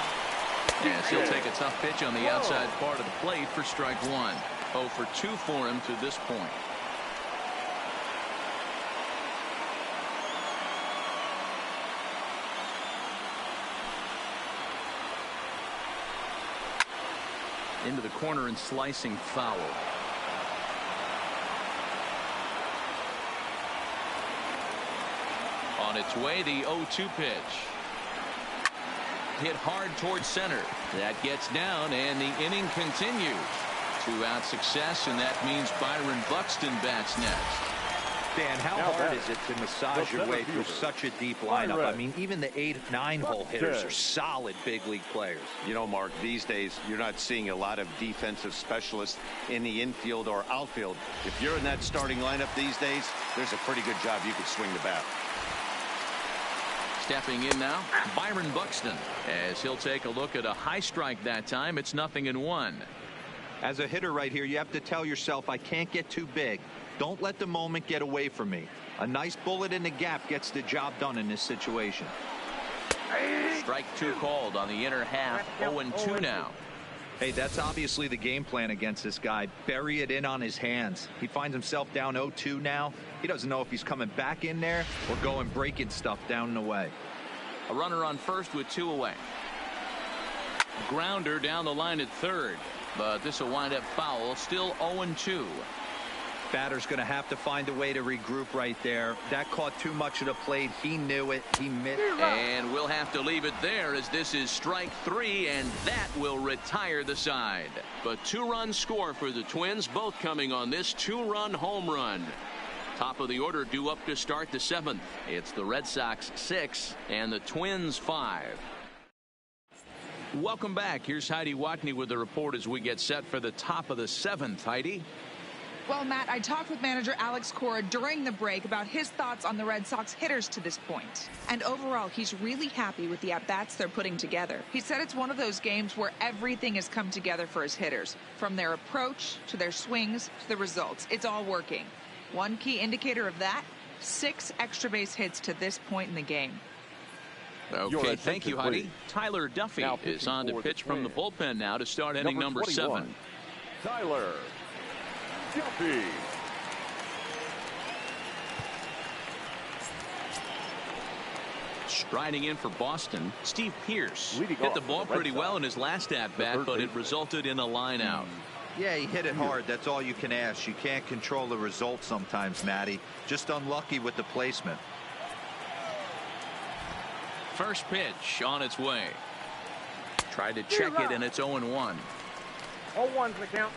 Yes, he'll take a tough pitch on the outside part of the plate for strike one. 0 for 2 for him to this point. Into the corner and slicing foul. On its way, the 0-2 pitch. Hit hard towards center. That gets down, and the inning continues. 2-out success, and that means Byron Buxton bats next. Dan, how hard is it to massage your way through such a deep lineup? I mean, even the 8-9 hole hitters are solid big league players. You know, Mark, these days you're not seeing a lot of defensive specialists in the infield or outfield. If you're in that starting lineup these days, there's a pretty good job you could swing the bat. Stepping in now, Byron Buxton, as he'll take a look at a high strike that time. It's 0-1. As a hitter right here, you have to tell yourself, I can't get too big. Don't let the moment get away from me. A nice bullet in the gap gets the job done in this situation. Strike two called on the inner half. 0-2 now. Hey, that's obviously the game plan against this guy. Bury it in on his hands. He finds himself down 0-2 now. He doesn't know if he's coming back in there or going breaking stuff down and away. A runner on first with 2 away. Grounder down the line at third, but this will wind up foul. Still 0-2. Batter's going to have to find a way to regroup right there. That caught too much of the plate. He knew it. He missed. And we'll have to leave it there, as this is strike 3, and that will retire the side. But 2-run score for the Twins, both coming on this 2-run home run. Top of the order due up to start the 7th. It's the Red Sox 6 and the Twins 5. Welcome back. Here's Heidi Watney with the report as we get set for the top of the 7th. Heidi? Well, Matt, I talked with manager Alex Cora during the break about his thoughts on the Red Sox hitters to this point. And overall, he's really happy with the at-bats they're putting together. He said it's one of those games where everything has come together for his hitters. From their approach, to their swings, to the results. It's all working. One key indicator of that, 6 extra base hits to this point in the game. Okay, thank you, Heidi. Tyler Duffy is on to pitch from the bullpen now to start inning number 7. Tyler Duffy. Striding in for Boston, Steve Pearce Leading hit off the for ball the Red pretty well Sox, in his last at-bat, but it resulted in a line out. Yeah, he hit it hard. That's all you can ask. You can't control the result sometimes, Matty. Just unlucky with the placement. First pitch on its way. Tried to check it, and it's 0-1. 0-1's the count.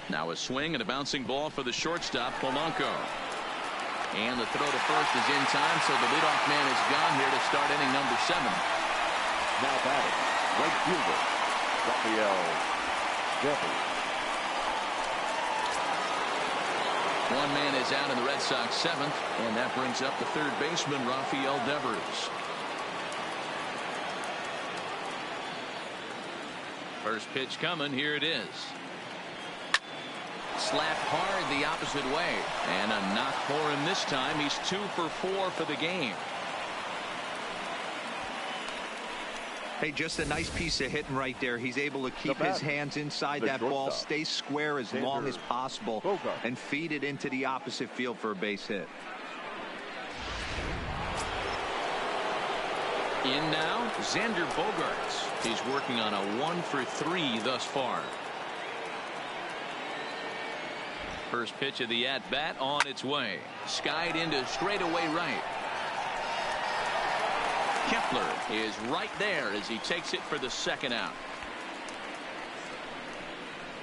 Now a swing and a bouncing ball for the shortstop, Polanco. And the throw to first is in time, so the leadoff man is gone here to start inning number 7. Now batting, right fielder, Raphael Devers. One man is out in the Red Sox 7th, and that brings up the third baseman, Raphael Devers. First pitch coming, here it is. Slapped hard the opposite way, and a knock for him this time. He's 2 for 4 for the game. Hey, just a nice piece of hitting right there. He's able to keep his hands inside that ball, stay square as long as possible, and feed it into the opposite field for a base hit. In now, Xander Bogaerts. He's working on a 1 for 3 thus far. First pitch of the at-bat on its way. Skied into straightaway right. Kepler is right there as he takes it for the second out.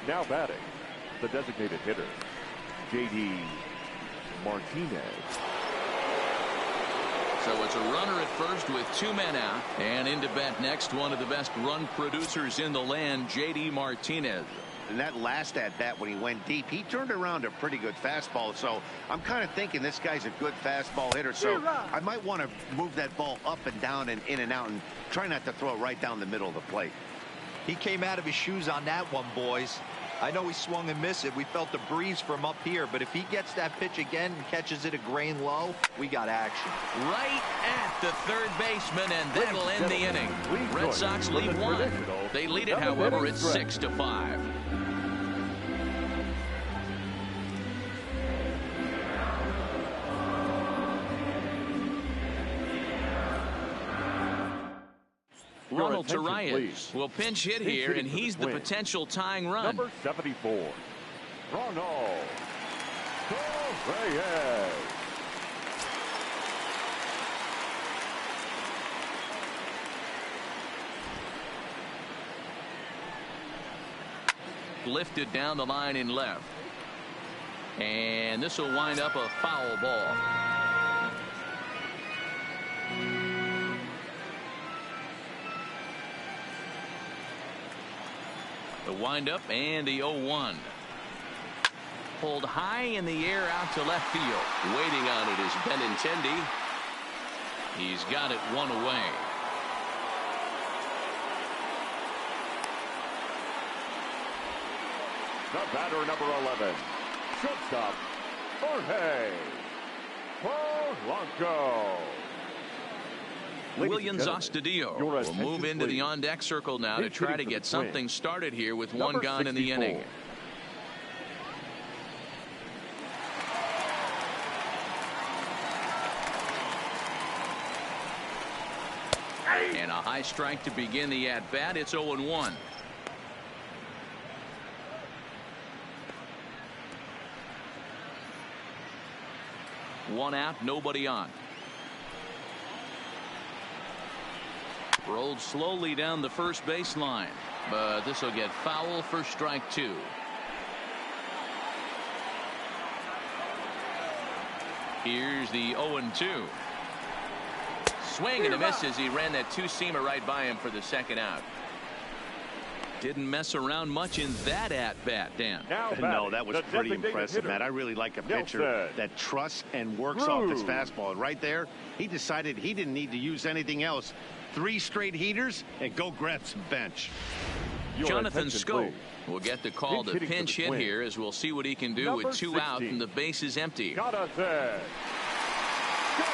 Now batting, the designated hitter, J.D. Martinez. So it's a runner at first with 2 men out. And into bat next, one of the best run producers in the land, J.D. Martinez. And that last at-bat when he went deep, he turned around a pretty good fastball. So I'm kind of thinking this guy's a good fastball hitter. So I might want to move that ball up and down and in and out and try not to throw it right down the middle of the plate. He came out of his shoes on that one, boys. I know he swung and missed it. We felt the breeze from up here, but if he gets that pitch again and catches it a grain low, we got action. Right at the third baseman, and that'll end the inning. Red Sox lead 1. They lead it, however, at 6-5. Ronald Torreyes will pinch hit here, and he's the potential tying run. Number 74, Ronald Torreyes. Lifted down the line in left. And this will wind up a foul ball. The windup and the 0-1. Pulled high in the air out to left field. Waiting on it is Benintendi. He's got it 1 away. The batter, number 11, shortstop, Jorge Polanco. Williams Astudillo will move into the on-deck circle now to try to get something started here with one gone in the inning. And a high strike to begin the at-bat. It's 0-1. One out, nobody on. Rolled slowly down the first baseline, but this will get foul for strike 2. Here's the 0-2. Swing and a miss as he ran that two-seamer right by him for the second out. Didn't mess around much in that at-bat, Dan. No, that was pretty impressive, Matt. I really like a pitcher that trusts and works off his fastball. And right there, he decided he didn't need to use anything else. 3 straight heaters and go grab some bench. Jonathan Scope will get the call to pinch hit here, as we'll see what he can do with 2 out and the base is empty. Jonathan Scope.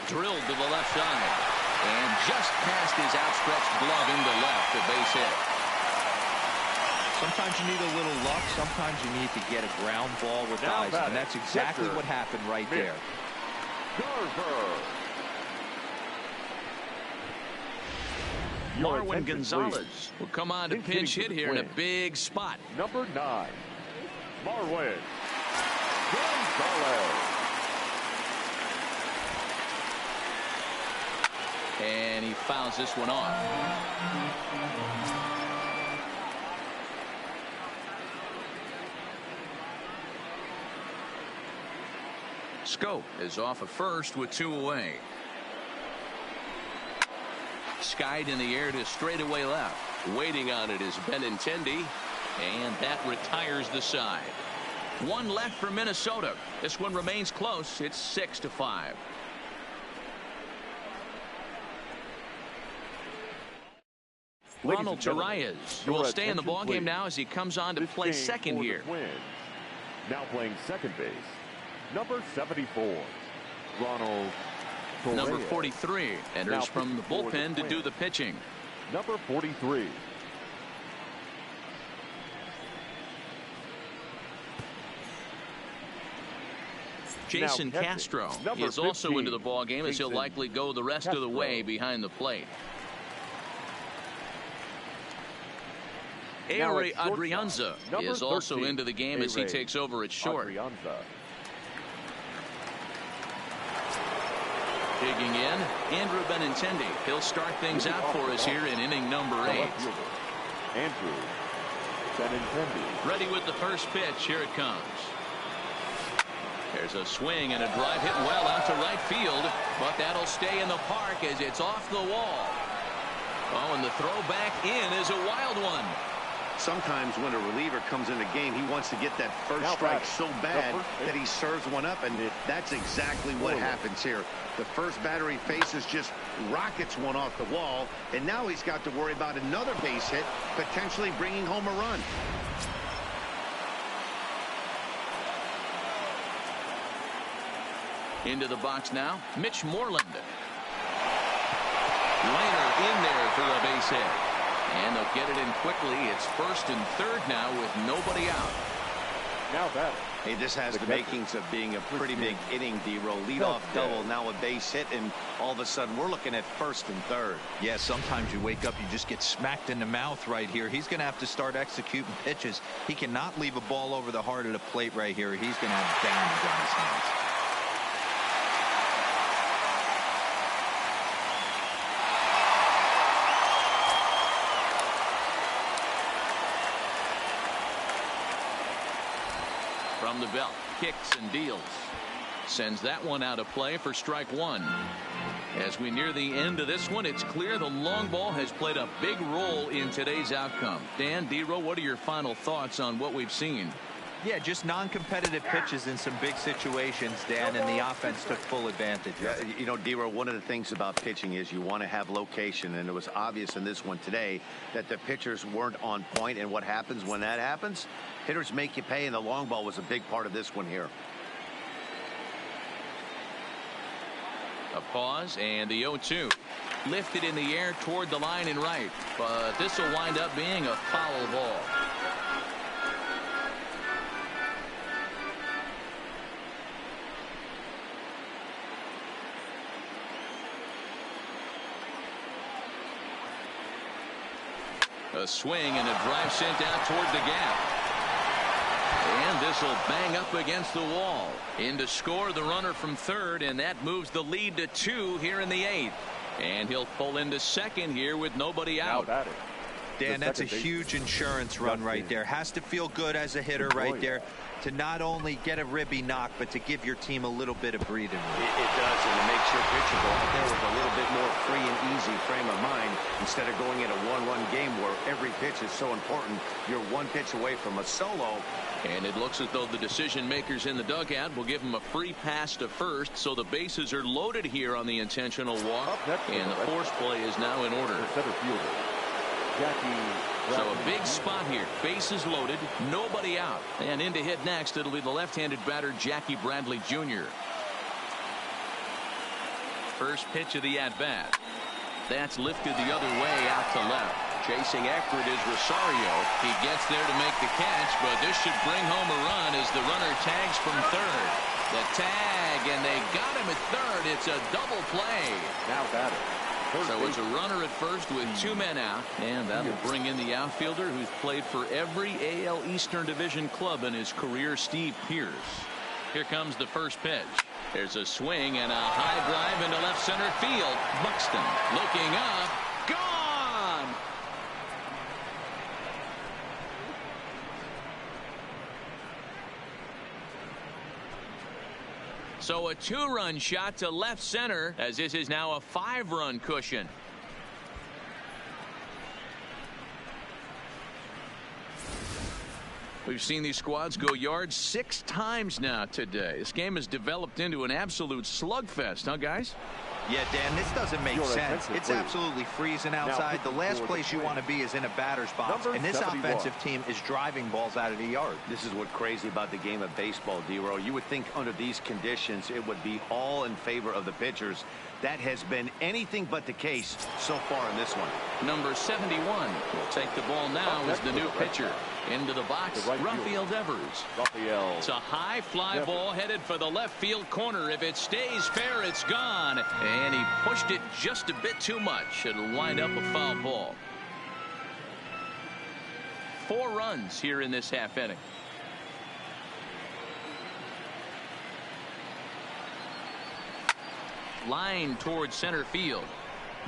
Drilled to the left side. And just past his outstretched glove into left, the base hit. Sometimes you need a little luck. Sometimes you need to get a ground ball with eyes. And that's exactly what happened right there. Marwin Gonzalez will come on to pinch hit here in a big spot. Number 9, Marwin Gonzalez. And he fouls this one off. Scope is off at first with 2 away. Skied in the air to straightaway left. Waiting on it is Benintendi, and that retires the side. 1 left for Minnesota. This one remains close. It's 6-5. Ronald Urias will stay in the ballgame now as he comes on to play second here. Now playing second base, number 74, Ronald Urias. Number 43 enters from the bullpen to do the pitching. Number 43. Jason Castro is also into the ballgame, as he'll likely go the rest of the way behind the plate. Ehire Adrianza is also into the game as he takes over at short. Digging in, Andrew Benintendi. He'll start things out for us here in inning number 8. Andrew Benintendi. Ready with the first pitch. Here it comes. There's a swing and a drive hit well out to right field, but that'll stay in the park as it's off the wall. Oh, and the throw back in is a wild one. Sometimes when a reliever comes in the game, he wants to get that first strike so bad that he serves one up, and that's exactly what happens here. The first batter he faces just rockets one off the wall, and now he's got to worry about another base hit, potentially bringing home a run. Into the box now, Mitch Moreland. Laner in there for a base hit. And they'll get it in quickly. It's first and third now with nobody out. Now that. Hey, this has the makings of being a pretty big inning, D-Roll. Leadoff double, now a base hit, and all of a sudden we're looking at first and third. Yeah, sometimes you wake up, you just get smacked in the mouth right here. He's going to have to start executing pitches. He cannot leave a ball over the heart of the plate right here. He's going to have damage on his hands. From the belt, kicks and deals. Sends that one out of play for strike 1. As we near the end of this one, it's clear the long ball has played a big role in today's outcome. Dan, D-Row, what are your final thoughts on what we've seen? Yeah, just non-competitive pitches in some big situations, Dan, and the offense took full advantage. You know, D-Row, one of the things about pitching is you want to have location, and it was obvious in this one today that the pitchers weren't on point, and what happens when that happens? Hitters make you pay, and the long ball was a big part of this one here. A pause, and the 0-2. Lifted in the air toward the line and right, but this will wind up being a foul ball. A swing and a drive sent out toward the gap. And this will bang up against the wall. In to score the runner from third, and that moves the lead to 2 here in the 8th. And he'll pull into second here with nobody out. Dan, that's a huge insurance run right there. Has to feel good as a hitter right there to not only get a ribby knock, but to give your team a little bit of breathing room. It does, and it makes your pitcher go out there with a little bit more free and easy frame of mind instead of going in a one-run game where every pitch is so important. You're one pitch away from a solo. And it looks as though the decision makers in the dugout will give him a free pass to first, so the bases are loaded here on the intentional walk, and the force play is now in order. So a big spot here. Bases loaded, nobody out. And in to hit next, it'll be the left-handed batter, Jackie Bradley Jr. First pitch of the at-bat. That's lifted the other way out to left. Chasing after it is Rosario. He gets there to make the catch, but this should bring home a run as the runner tags from third. The tag, and they got him at third. It's a double play. Now batter. So it's a runner at first with 2 men out, and that'll bring in the outfielder who's played for every AL Eastern Division club in his career, Steve Pearce. Here comes the first pitch. There's a swing and a high drive into left center field. Buxton looking up. Gone! So a 2-run shot to left center, as this is now a 5-run cushion. We've seen these squads go yards 6 times now today. This game has developed into an absolute slugfest, huh, guys? Yeah, Dan, this doesn't make sense. It's absolutely freezing outside. The last place you want to be is in a batter's box, and this offensive team is driving balls out of the yard. This is what's crazy about the game of baseball, D-Row. You would think under these conditions it would be all in favor of the pitchers. That has been anything but the case so far in this one. Number 71 will take the ball now as the new pitcher. Into the box, Rafael Devers. It's a high fly ball headed for the left field corner. If it stays fair, it's gone. And he pushed it just a bit too much. It'll wind up a foul ball. 4 runs here in this half inning. Line towards center field.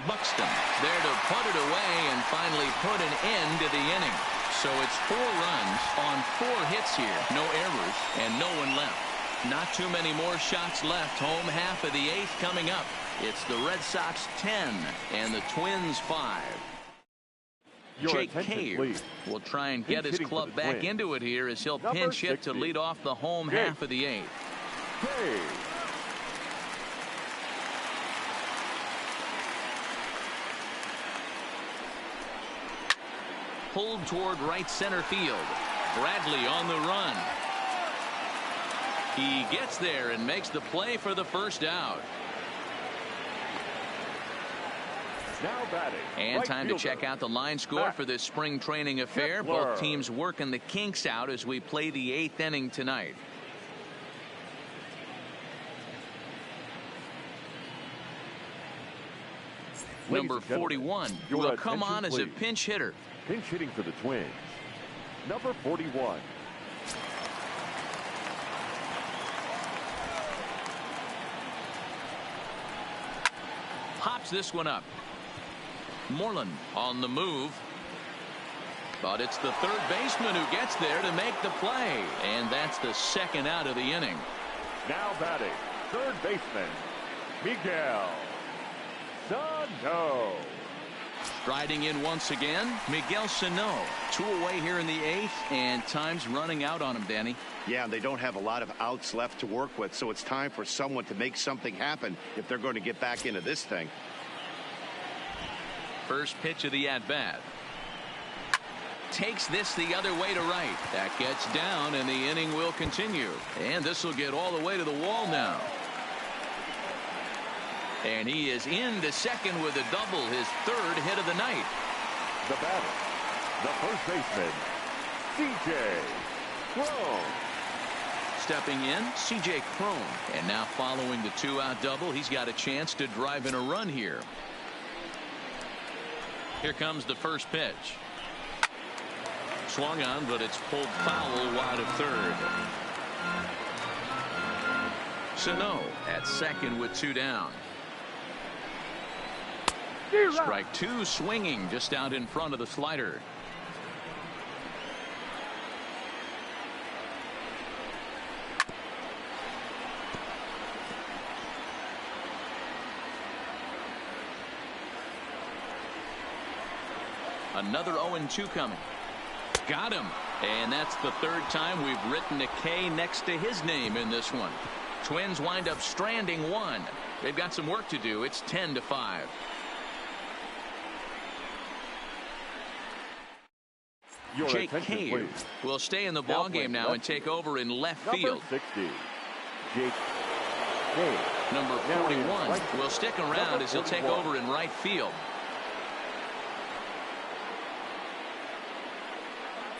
Buxton there to put it away and finally put an end to the inning. So it's 4 runs on 4 hits here. No errors and no one left. Not too many more shots left. Home half of the 8th coming up. It's the Red Sox 10 and the Twins 5. Jake Cave will try and get his club back into it here as he'll pinch hit to lead off the home half of the 8th. Pulled toward right center field. Bradley on the run. He gets there and makes the play for the first out. Now batting. And time to check out the line score for this spring training affair. Both teams working the kinks out as we play the 8th inning tonight. Number 41 will come on as a pinch hitter. Pinch hitting for the Twins. Number 41. Pops this one up. Moreland on the move. But it's the third baseman who gets there to make the play. And that's the second out of the inning. Now batting, third baseman, Miguel Sano. Striding in once again, Miguel Sano. 2 away here in the 8th, and time's running out on him, Danny. Yeah, and they don't have a lot of outs left to work with, so it's time for someone to make something happen if they're going to get back into this thing. First pitch of the at-bat. Takes this the other way to right. That gets down, and the inning will continue. And this will get all the way to the wall now. And he is into second with a double, his 3rd hit of the night. The batter, the first baseman, C.J. Cron. Stepping in, C.J. Cron. And now following the 2-out double, he's got a chance to drive in a run here. Here comes the first pitch. Swung on, but it's pulled foul wide of third. Sano at second with 2 down. Strike two, swinging just out in front of the slider. Another 0-2 coming. Got him. And that's the third time we've written a K next to his name in this one. Twins wind up stranding one. They've got some work to do. It's 10-5. Jake Cave will stay in the ball game now and take over in left field. 60, Jake Cave. Number 41 will stick around as he'll take over in right field.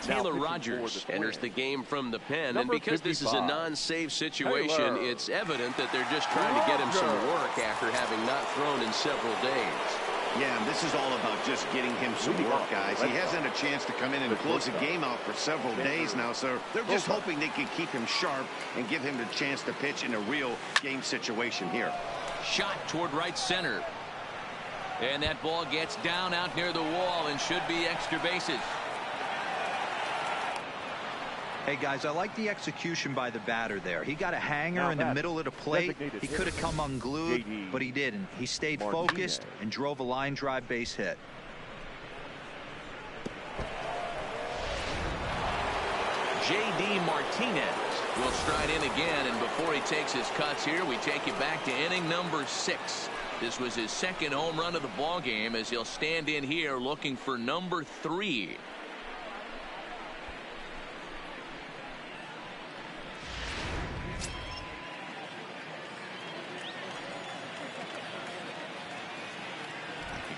Taylor Rogers enters the game from the pen, and because this is a non-save situation, it's evident that they're just trying to get him some work after having not thrown in several days. Yeah, and this is all about just getting him some work, guys. He hasn't a chance to come in and close the game out for several days now, so they're just hoping they can keep him sharp and give him the chance to pitch in a real game situation here. Shot toward right center. And that ball gets down out near the wall and should be extra bases. Hey, guys, I like the execution by the batter there. He got a hanger in the middle of the plate. He could have come unglued, but he didn't. He stayed focused and drove a line drive base hit. J.D. Martinez will stride in again, and before he takes his cuts here, we take you back to inning number 6. This was his second home run of the ball game as he'll stand in here looking for number 3.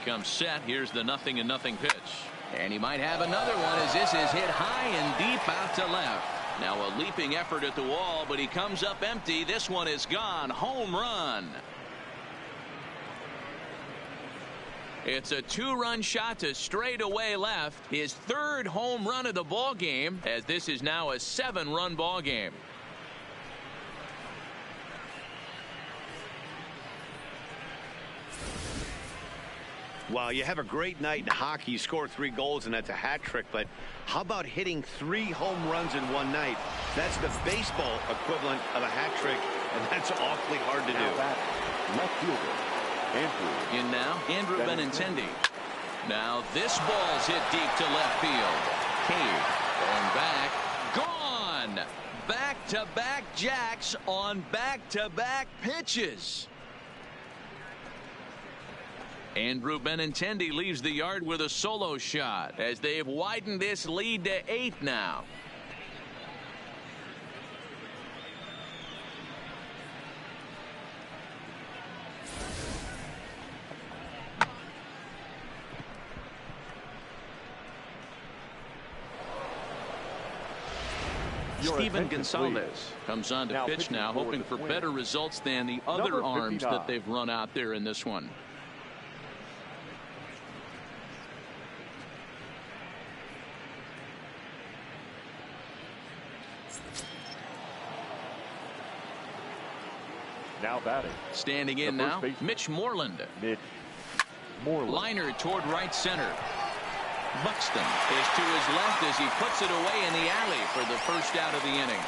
Comes set. Here's the 0-0 pitch, and he might have another one as this is hit high and deep out to left. Now a leaping effort at the wall, but he comes up empty. This one is gone. Home run. It's a 2-run shot to straightaway left, his third home run of the ball game, as this is now a 7-run ball game. Well, you have a great night in hockey. You score 3 goals, and that's a hat trick. But how about hitting 3 home runs in one night? That's the baseball equivalent of a hat trick, and that's awfully hard to do. Left fielder, Andrew. In now, Andrew Benintendi. Now this ball's hit deep to left field. Cave going back. Gone! Back-to-back jacks on back-to-back pitches. Andrew Benintendi leaves the yard with a solo shot as they've widened this lead to 8 now. Steven Gonsalves comes on to pitch now, hoping for better results than the other arms that they've run out there in this one. Now batting. Standing in now, Mitch Moreland. Liner toward right center. Buxton is to his left as he puts it away in the alley for the first out of the inning.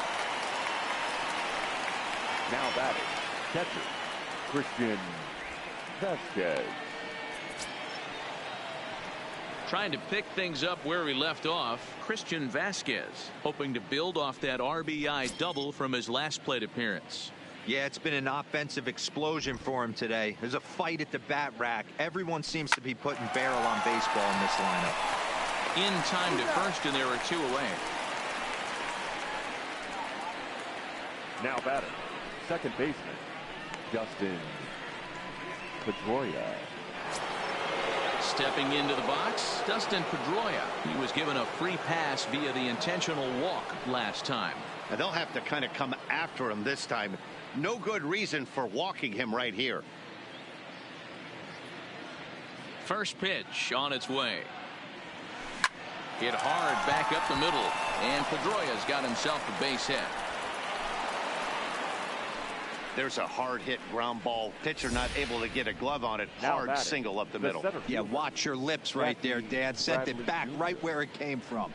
Now batting, catcher, Christian Vasquez. Trying to pick things up where he left off, Christian Vasquez, hoping to build off that RBI double from his last plate appearance. Yeah, it's been an offensive explosion for him today. There's a fight at the bat rack. Everyone seems to be putting barrel on baseball in this lineup. In time to first, and there are 2 away. Now batting, second baseman, Dustin Pedroia. Stepping into the box, Dustin Pedroia. He was given a free pass via the intentional walk last time. And they'll have to kind of come after him this time. No good reason for walking him right here. First pitch on its way. Hit hard back up the middle, and Pedroia's got himself a base hit. There's a hard hit ground ball. Pitcher not able to get a glove on it. Hard single up the middle. Yeah, watch your lips right there, Dan. Sent it back right where it came from.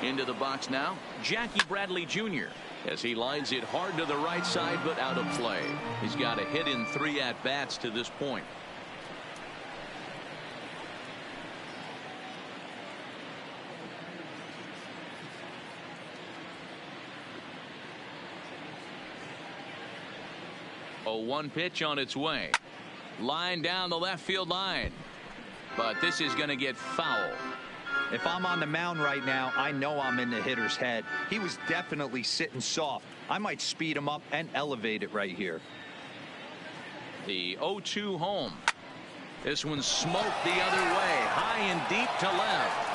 Into the box now, Jackie Bradley Jr. as he lines it hard to the right side, but out of play. He's got a hit in 3 at-bats to this point. A 1 pitch on its way. Line down the left field line. But this is going to get foul. If I'm on the mound right now, I know I'm in the hitter's head. He was definitely sitting soft. I might speed him up and elevate it right here. The 0-2 home. This one smoked the other way, high and deep to left.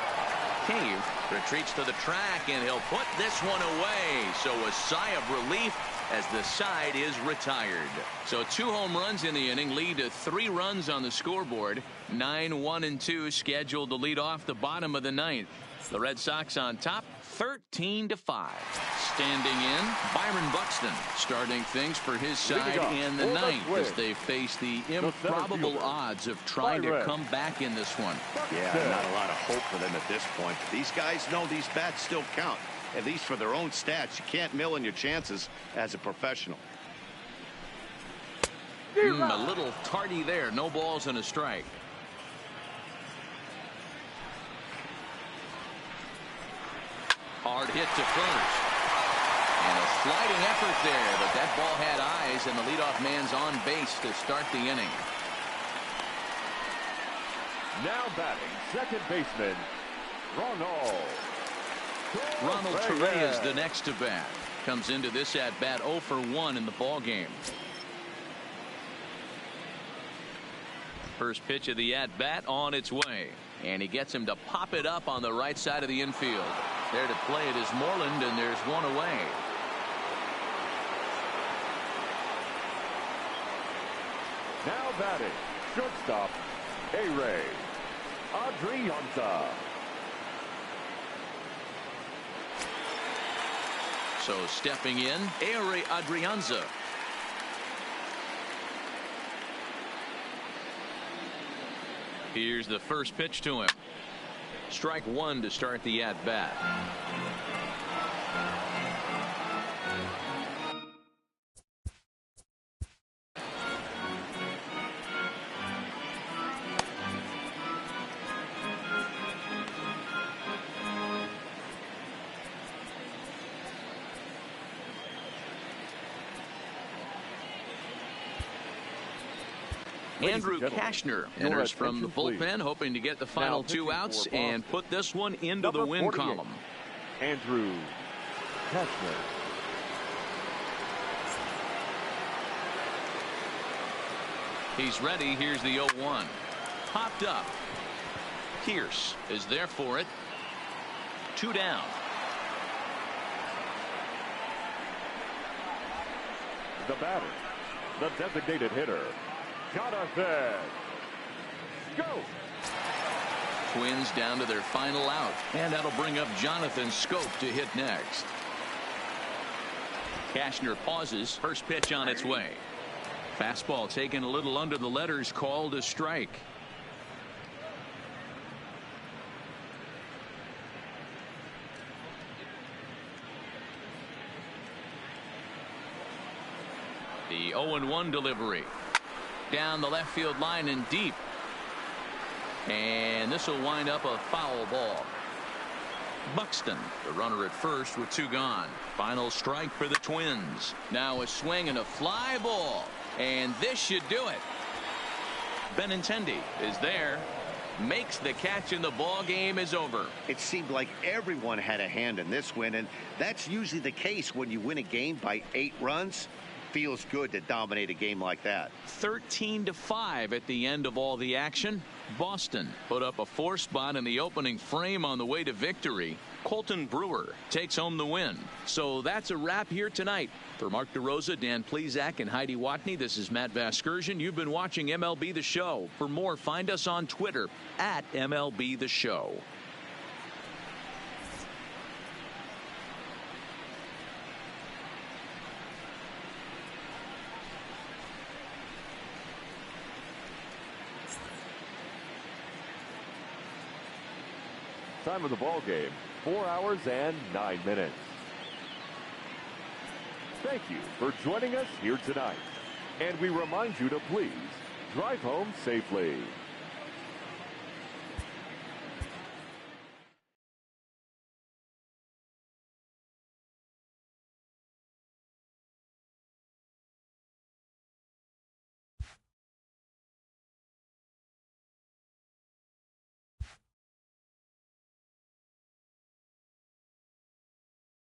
Cave retreats to the track, and he'll put this one away. So a sigh of relief as the side is retired. So 2 home runs in the inning lead to 3 runs on the scoreboard. 9-1-2 scheduled to lead off the bottom of the 9th. The Red Sox on top 13-5. Standing in, Byron Buxton starting things for his side in the 9th as they face the improbable odds of trying to come back in this one. Yeah, not a lot of hope for them at this point. These guys know these bats still count. At least for their own stats. You can't mill in your chances as a professional. A little tardy there. No balls and a strike. Hard hit to first. And a sliding effort there, but that ball had eyes, and the leadoff man's on base to start the inning. Now batting, second baseman, Ronald Torre is the next to bat. Comes into this at bat 0 for 1 in the ball game. First pitch of the at bat on its way, and he gets him to pop it up on the right side of the infield. There to play it is Moreland, and there's one away. Now batting, shortstop, A-Ray Adrianza. So stepping in, A-Ray Adrianza. Here's the first pitch to him. Strike 1 to start the at-bat. Andrew Kashner enters from the bullpen, hoping to get the final 2 outs and put this one into the win column. Andrew Kashner. He's ready. Here's the 0-1. Popped up. Pierce is there for it. 2 down. The batter, the designated hitter, Jonathan Scope. Twins down to their final out, and that'll bring up Jonathan Scope to hit next. Kashner pauses. First pitch on its way. Fastball taken a little under the letters, called a strike. The 0-1 delivery. Down the left field line and deep. And this will wind up a foul ball. Buxton, the runner at first with 2 gone. Final strike for the Twins. Now a swing and a fly ball. And this should do it. Benintendi is there. Makes the catch, and the ball game is over. It seemed like everyone had a hand in this win, and that's usually the case when you win a game by 8 runs. Feels good to dominate a game like that. 13-5 at the end of all the action. Boston put up a 4 spot in the opening frame on the way to victory. Colton Brewer takes home the win. So that's a wrap here tonight. For Mark DeRosa, Dan Plesac, and Heidi Watney, this is Matt Vasgersian. You've been watching MLB The Show. For more, find us on Twitter at MLB The Show. Time of the ball game, 4 hours and 9 minutes. Thank you for joining us here tonight. And we remind you to please drive home safely.